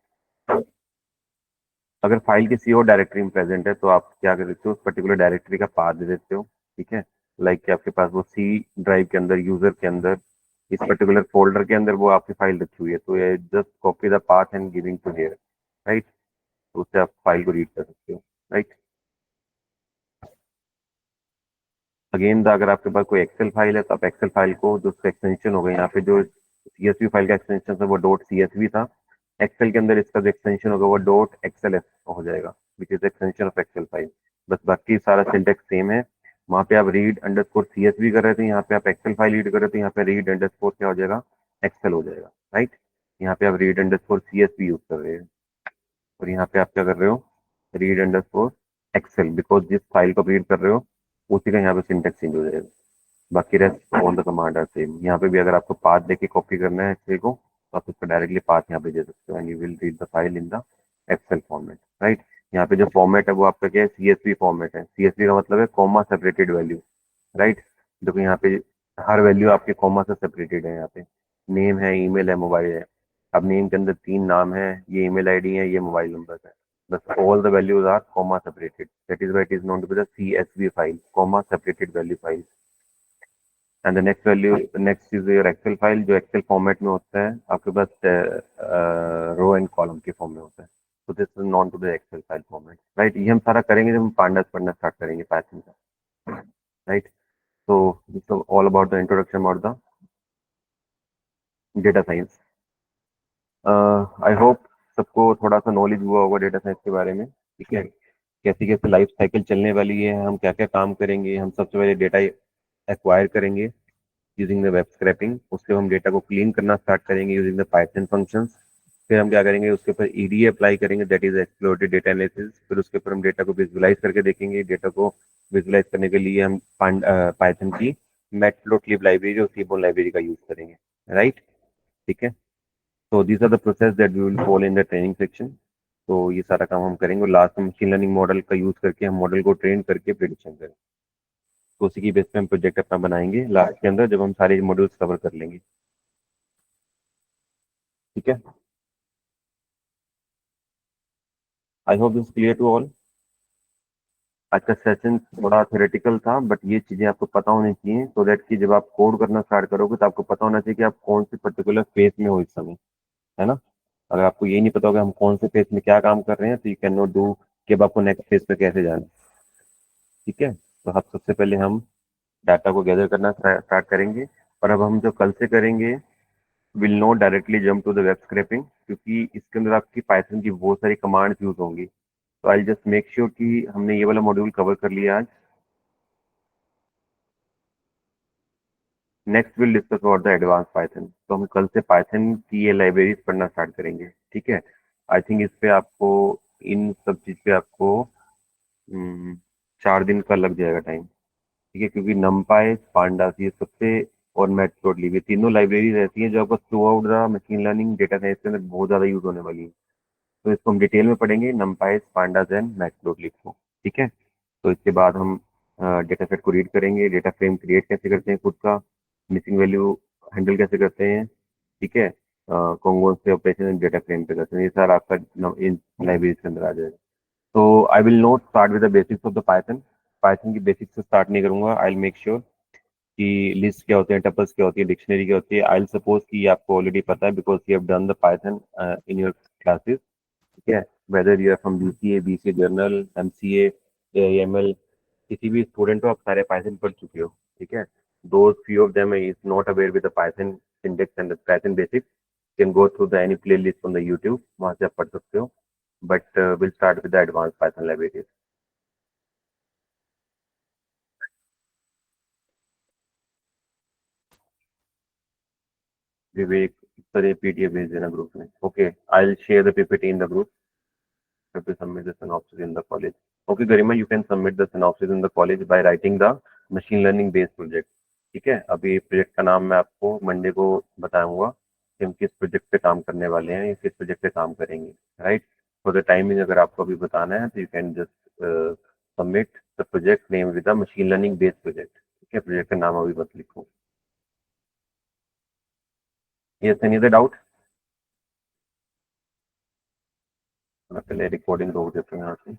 अगर फाइल किसी और डायरेक्टरी में प्रेजेंट है तो आप क्या कर देते हो, उस पर्टिकुलर डायरेक्टरी का पाथ दे देते हो. ठीक है. लाइक कि आपके पास वो C ड्राइव के अंदर, यूजर के अंदर, इस पर्टिकुलर फोल्डर के अंदर वो आपकी फाइल रखी हुई है, तो ये just copy the path and giving to here. Right. तो उससे आप फाइल को रीड कर सकते हो, राइट। अगेन अगर आपके पास कोई एक्सेल फाइल है तो आप एक्सेल फाइल को जो उसका एक्सटेंशन होगा, यहाँ पे जो सीएसवी फाइल का एक्सटेंशन था वो डॉट सीएसवी था, एक्सेल के अंदर इसका जो एक्सटेंशन होगा वो डॉट एक्सएलएस हो जाएगा, which is extension of Excel file. बस बाकी सारा सिंटेक्स सेम है। वहाँ पे आप रीड अंडरस्कोर सीएसवी कर रहे थे, यहाँ पे आप एक्सेल फाइल रीड कर रहे थे, यहाँ पे रीड अंडरस्कोर क्या हो जाएगा, एक्सेल हो जाएगा, राइट। यहाँ पे आप रीड अंडरस्कोर सीएसवी यूज कर रहे हैं, और यहाँ पे आप क्या कर रहे हो, रीड अंडरस्कोर एक्सेल, बिकॉज जिस फाइल को रीड कर रहे हो उसी का यहाँ पे सिंटेक्स चेंज हो जाएगा। बाकी rest all the command are same. यहाँ पे भी अगर आपको पाथ देके कॉपी करना है एक्सेल को तो आप उसका डायरेक्टली पाथ यहाँ पे दे सकते हो, and you will read the file in the Excel format, right. यहाँ पे जो फॉर्मेट है वो आपका क्या है, सीएसवी फॉर्मेट है। सीएसवी का मतलब है कॉमा सेपरेटेड वैल्यू, राइट। देखो यहाँ पे हर वैल्यू आपके कॉमा से सेपरेटेड है। यहाँ पे नेम है, ईमेल है, मोबाइल है। अब नेम के अंदर 3 नाम है, ये ईमेल आईडी है, ये मोबाइल नंबर है। बस all the values are comma separated, that is why it is known to be the CSV file, comma separated value file. And the next value, next is your Excel file, जो Excel format में होता है आपके पास, row and column के form में होता है। तो this is known to the Excel file format, right. ये हम सारा करेंगे जब हम पांडास पढ़ना स्टार्ट करेंगे पाइथन का, right. So this is all about the introduction about the data science. I hope सबको थोड़ा सा नॉलेज हुआ होगा डेटा साइंस के बारे में, ठीक है। कैसी कैसे लाइफ साइकिल चलने वाली है, हम क्या क्या काम करेंगे। हम सबसे पहले डेटा एक्वायर करेंगे यूजिंग द वेब स्क्रैपिंग, उसके बाद हम डेटा को क्लीन करना स्टार्ट करेंगे यूजिंग द पाइथन फंक्शंस। फिर हम क्या करेंगे, उसके ऊपर ईडीए अप्लाई करेंगे, दैट इज एक्सप्लोरेटेड डेटा एनालिसिस। फिर उसके ऊपर हम डेटा को विजुअलाइज करके देखेंगे। डेटा को विजुअलाइज करने के लिए हम पाइथन की मैटप्लोट्लिब लाइब्रेरी और सीबोन लाइब्रेरी का यूज करेंगे, राइट। ठीक है। तो these are the process that we will follow in the training section. तो ये सारा काम हम करेंगे और लास्ट में मशीन लर्निंग मॉडल का यूज करके हम मॉडल को ट्रेन करके प्रिडिक्शन करेंगे। तो उसी की बेस पे हम प्रोजेक्ट अपना बनाएंगे लास्ट के अंदर, जब हम सारे मॉड्यूल्स कवर कर लेंगे, ठीक है। I hope this clear to all. आज का सेशन थोड़ा थ्योरेटिकल था, बट ये चीजें आपको पता होनी चाहिए, सो दैट कि जब आप कोड करना स्टार्ट करोगे तो आपको पता होना चाहिए कि आप कौन से पर्टिकुलर फेज में हो इस समय, है ना। अगर आपको ये नहीं पता होगा हम कौन से फेज में क्या काम कर रहे हैं, तो यू कैन नॉट डू कि अब आपको नेक्स्ट फेज पे कैसे जाना है, ठीक है। तो अब सबसे पहले हम डाटा को गैदर करना स्टार्ट करेंगे, और अब हम जो कल से करेंगे will not directly jump to the web scraping, क्योंकि इसके अंदर आपकी पाइथन की बहुत सारी कमांड्स यूज होंगी। तो आई जस्ट मेक श्योर कि हमने ये वाला मॉड्यूल कवर कर लिया आज। Next will discuss about the advance Python. तो हम कल से पाइथन की ये लाइब्रेरीज पढ़ना स्टार्ट करेंगे, ठीक है। आई थिंक इस पे आपको, इन सब चीज पे आपको 4 दिन का लग जाएगा टाइम, ठीक है, क्योंकि नमपाई, पांडास, ये सबसे, और मैटप्लोट्लिब, ये तीनों लाइब्रेरीज ऐसी हैं जो आपको through out the machine learning data science के अंदर बहुत ज्यादा यूज होने वाली है। तो इसको हम डिटेल में पढ़ेंगे, नमपाई, पांडास एंड मैटप्लोट्लिब को, ठीक है। तो इसके बाद हम डेटा सेट को रीड करेंगे, डेटा फ्रेम क्रिएट कैसे करते हैं खुद का, मिसिंग वैल्यू हैंडल कैसे करते हैं, ठीक है, कॉन्गोस से ऑपरेशन डेटा फ्रेम पे करते हैं, ये सारा आपका इन लाइब्रेरीज के अंदर आ जाएगा। तो I will not start with the basics of the Python. Python की बेसिक्स से स्टार्ट नहीं करूंगा। आई विल मेक श्योर कि लिस्ट क्या होते हैं, टपल्स क्या होती है, डिक्शनरी क्या होती है। आई विल सपोज कि ये आपको ऑलरेडी पता है because you have done the Python in your classes, ठीक है। Whether you are from BCA, BCA general, MCA, AML, किसी भी स्टूडेंट हो, आप सारे पाइथन पढ़ चुके हो, ठीक है। Those few of them is not aware with the Python syntax and Python basics, can go through the any playlist on the YouTube, वहां से आप पढ़ सकते हो। But will start with the advance Python libraries. Vivek, sir ये PDF भेज देना group में, okay. I will share the PPT in the group to submit the synopsis in the college. Okay, Garima, you can submit the synopsis in the college by writing the machine learning based project. ठीक है। अभी project का नाम मैं आपको Monday को बताऊंगा कि हम किस प्रोजेक्ट पे काम करने वाले हैं या किस प्रोजेक्ट पे काम करेंगे, राइट। फॉर द टाइमिंग अगर आपको अभी बताना है तो you can just submit the project name with the machine learning based project, ठीक है। प्रोजेक्ट का नाम अभी मत लिखो। Yes, any other doubt? पहले रिकॉर्डिंग रोक देते हैं यहाँ से।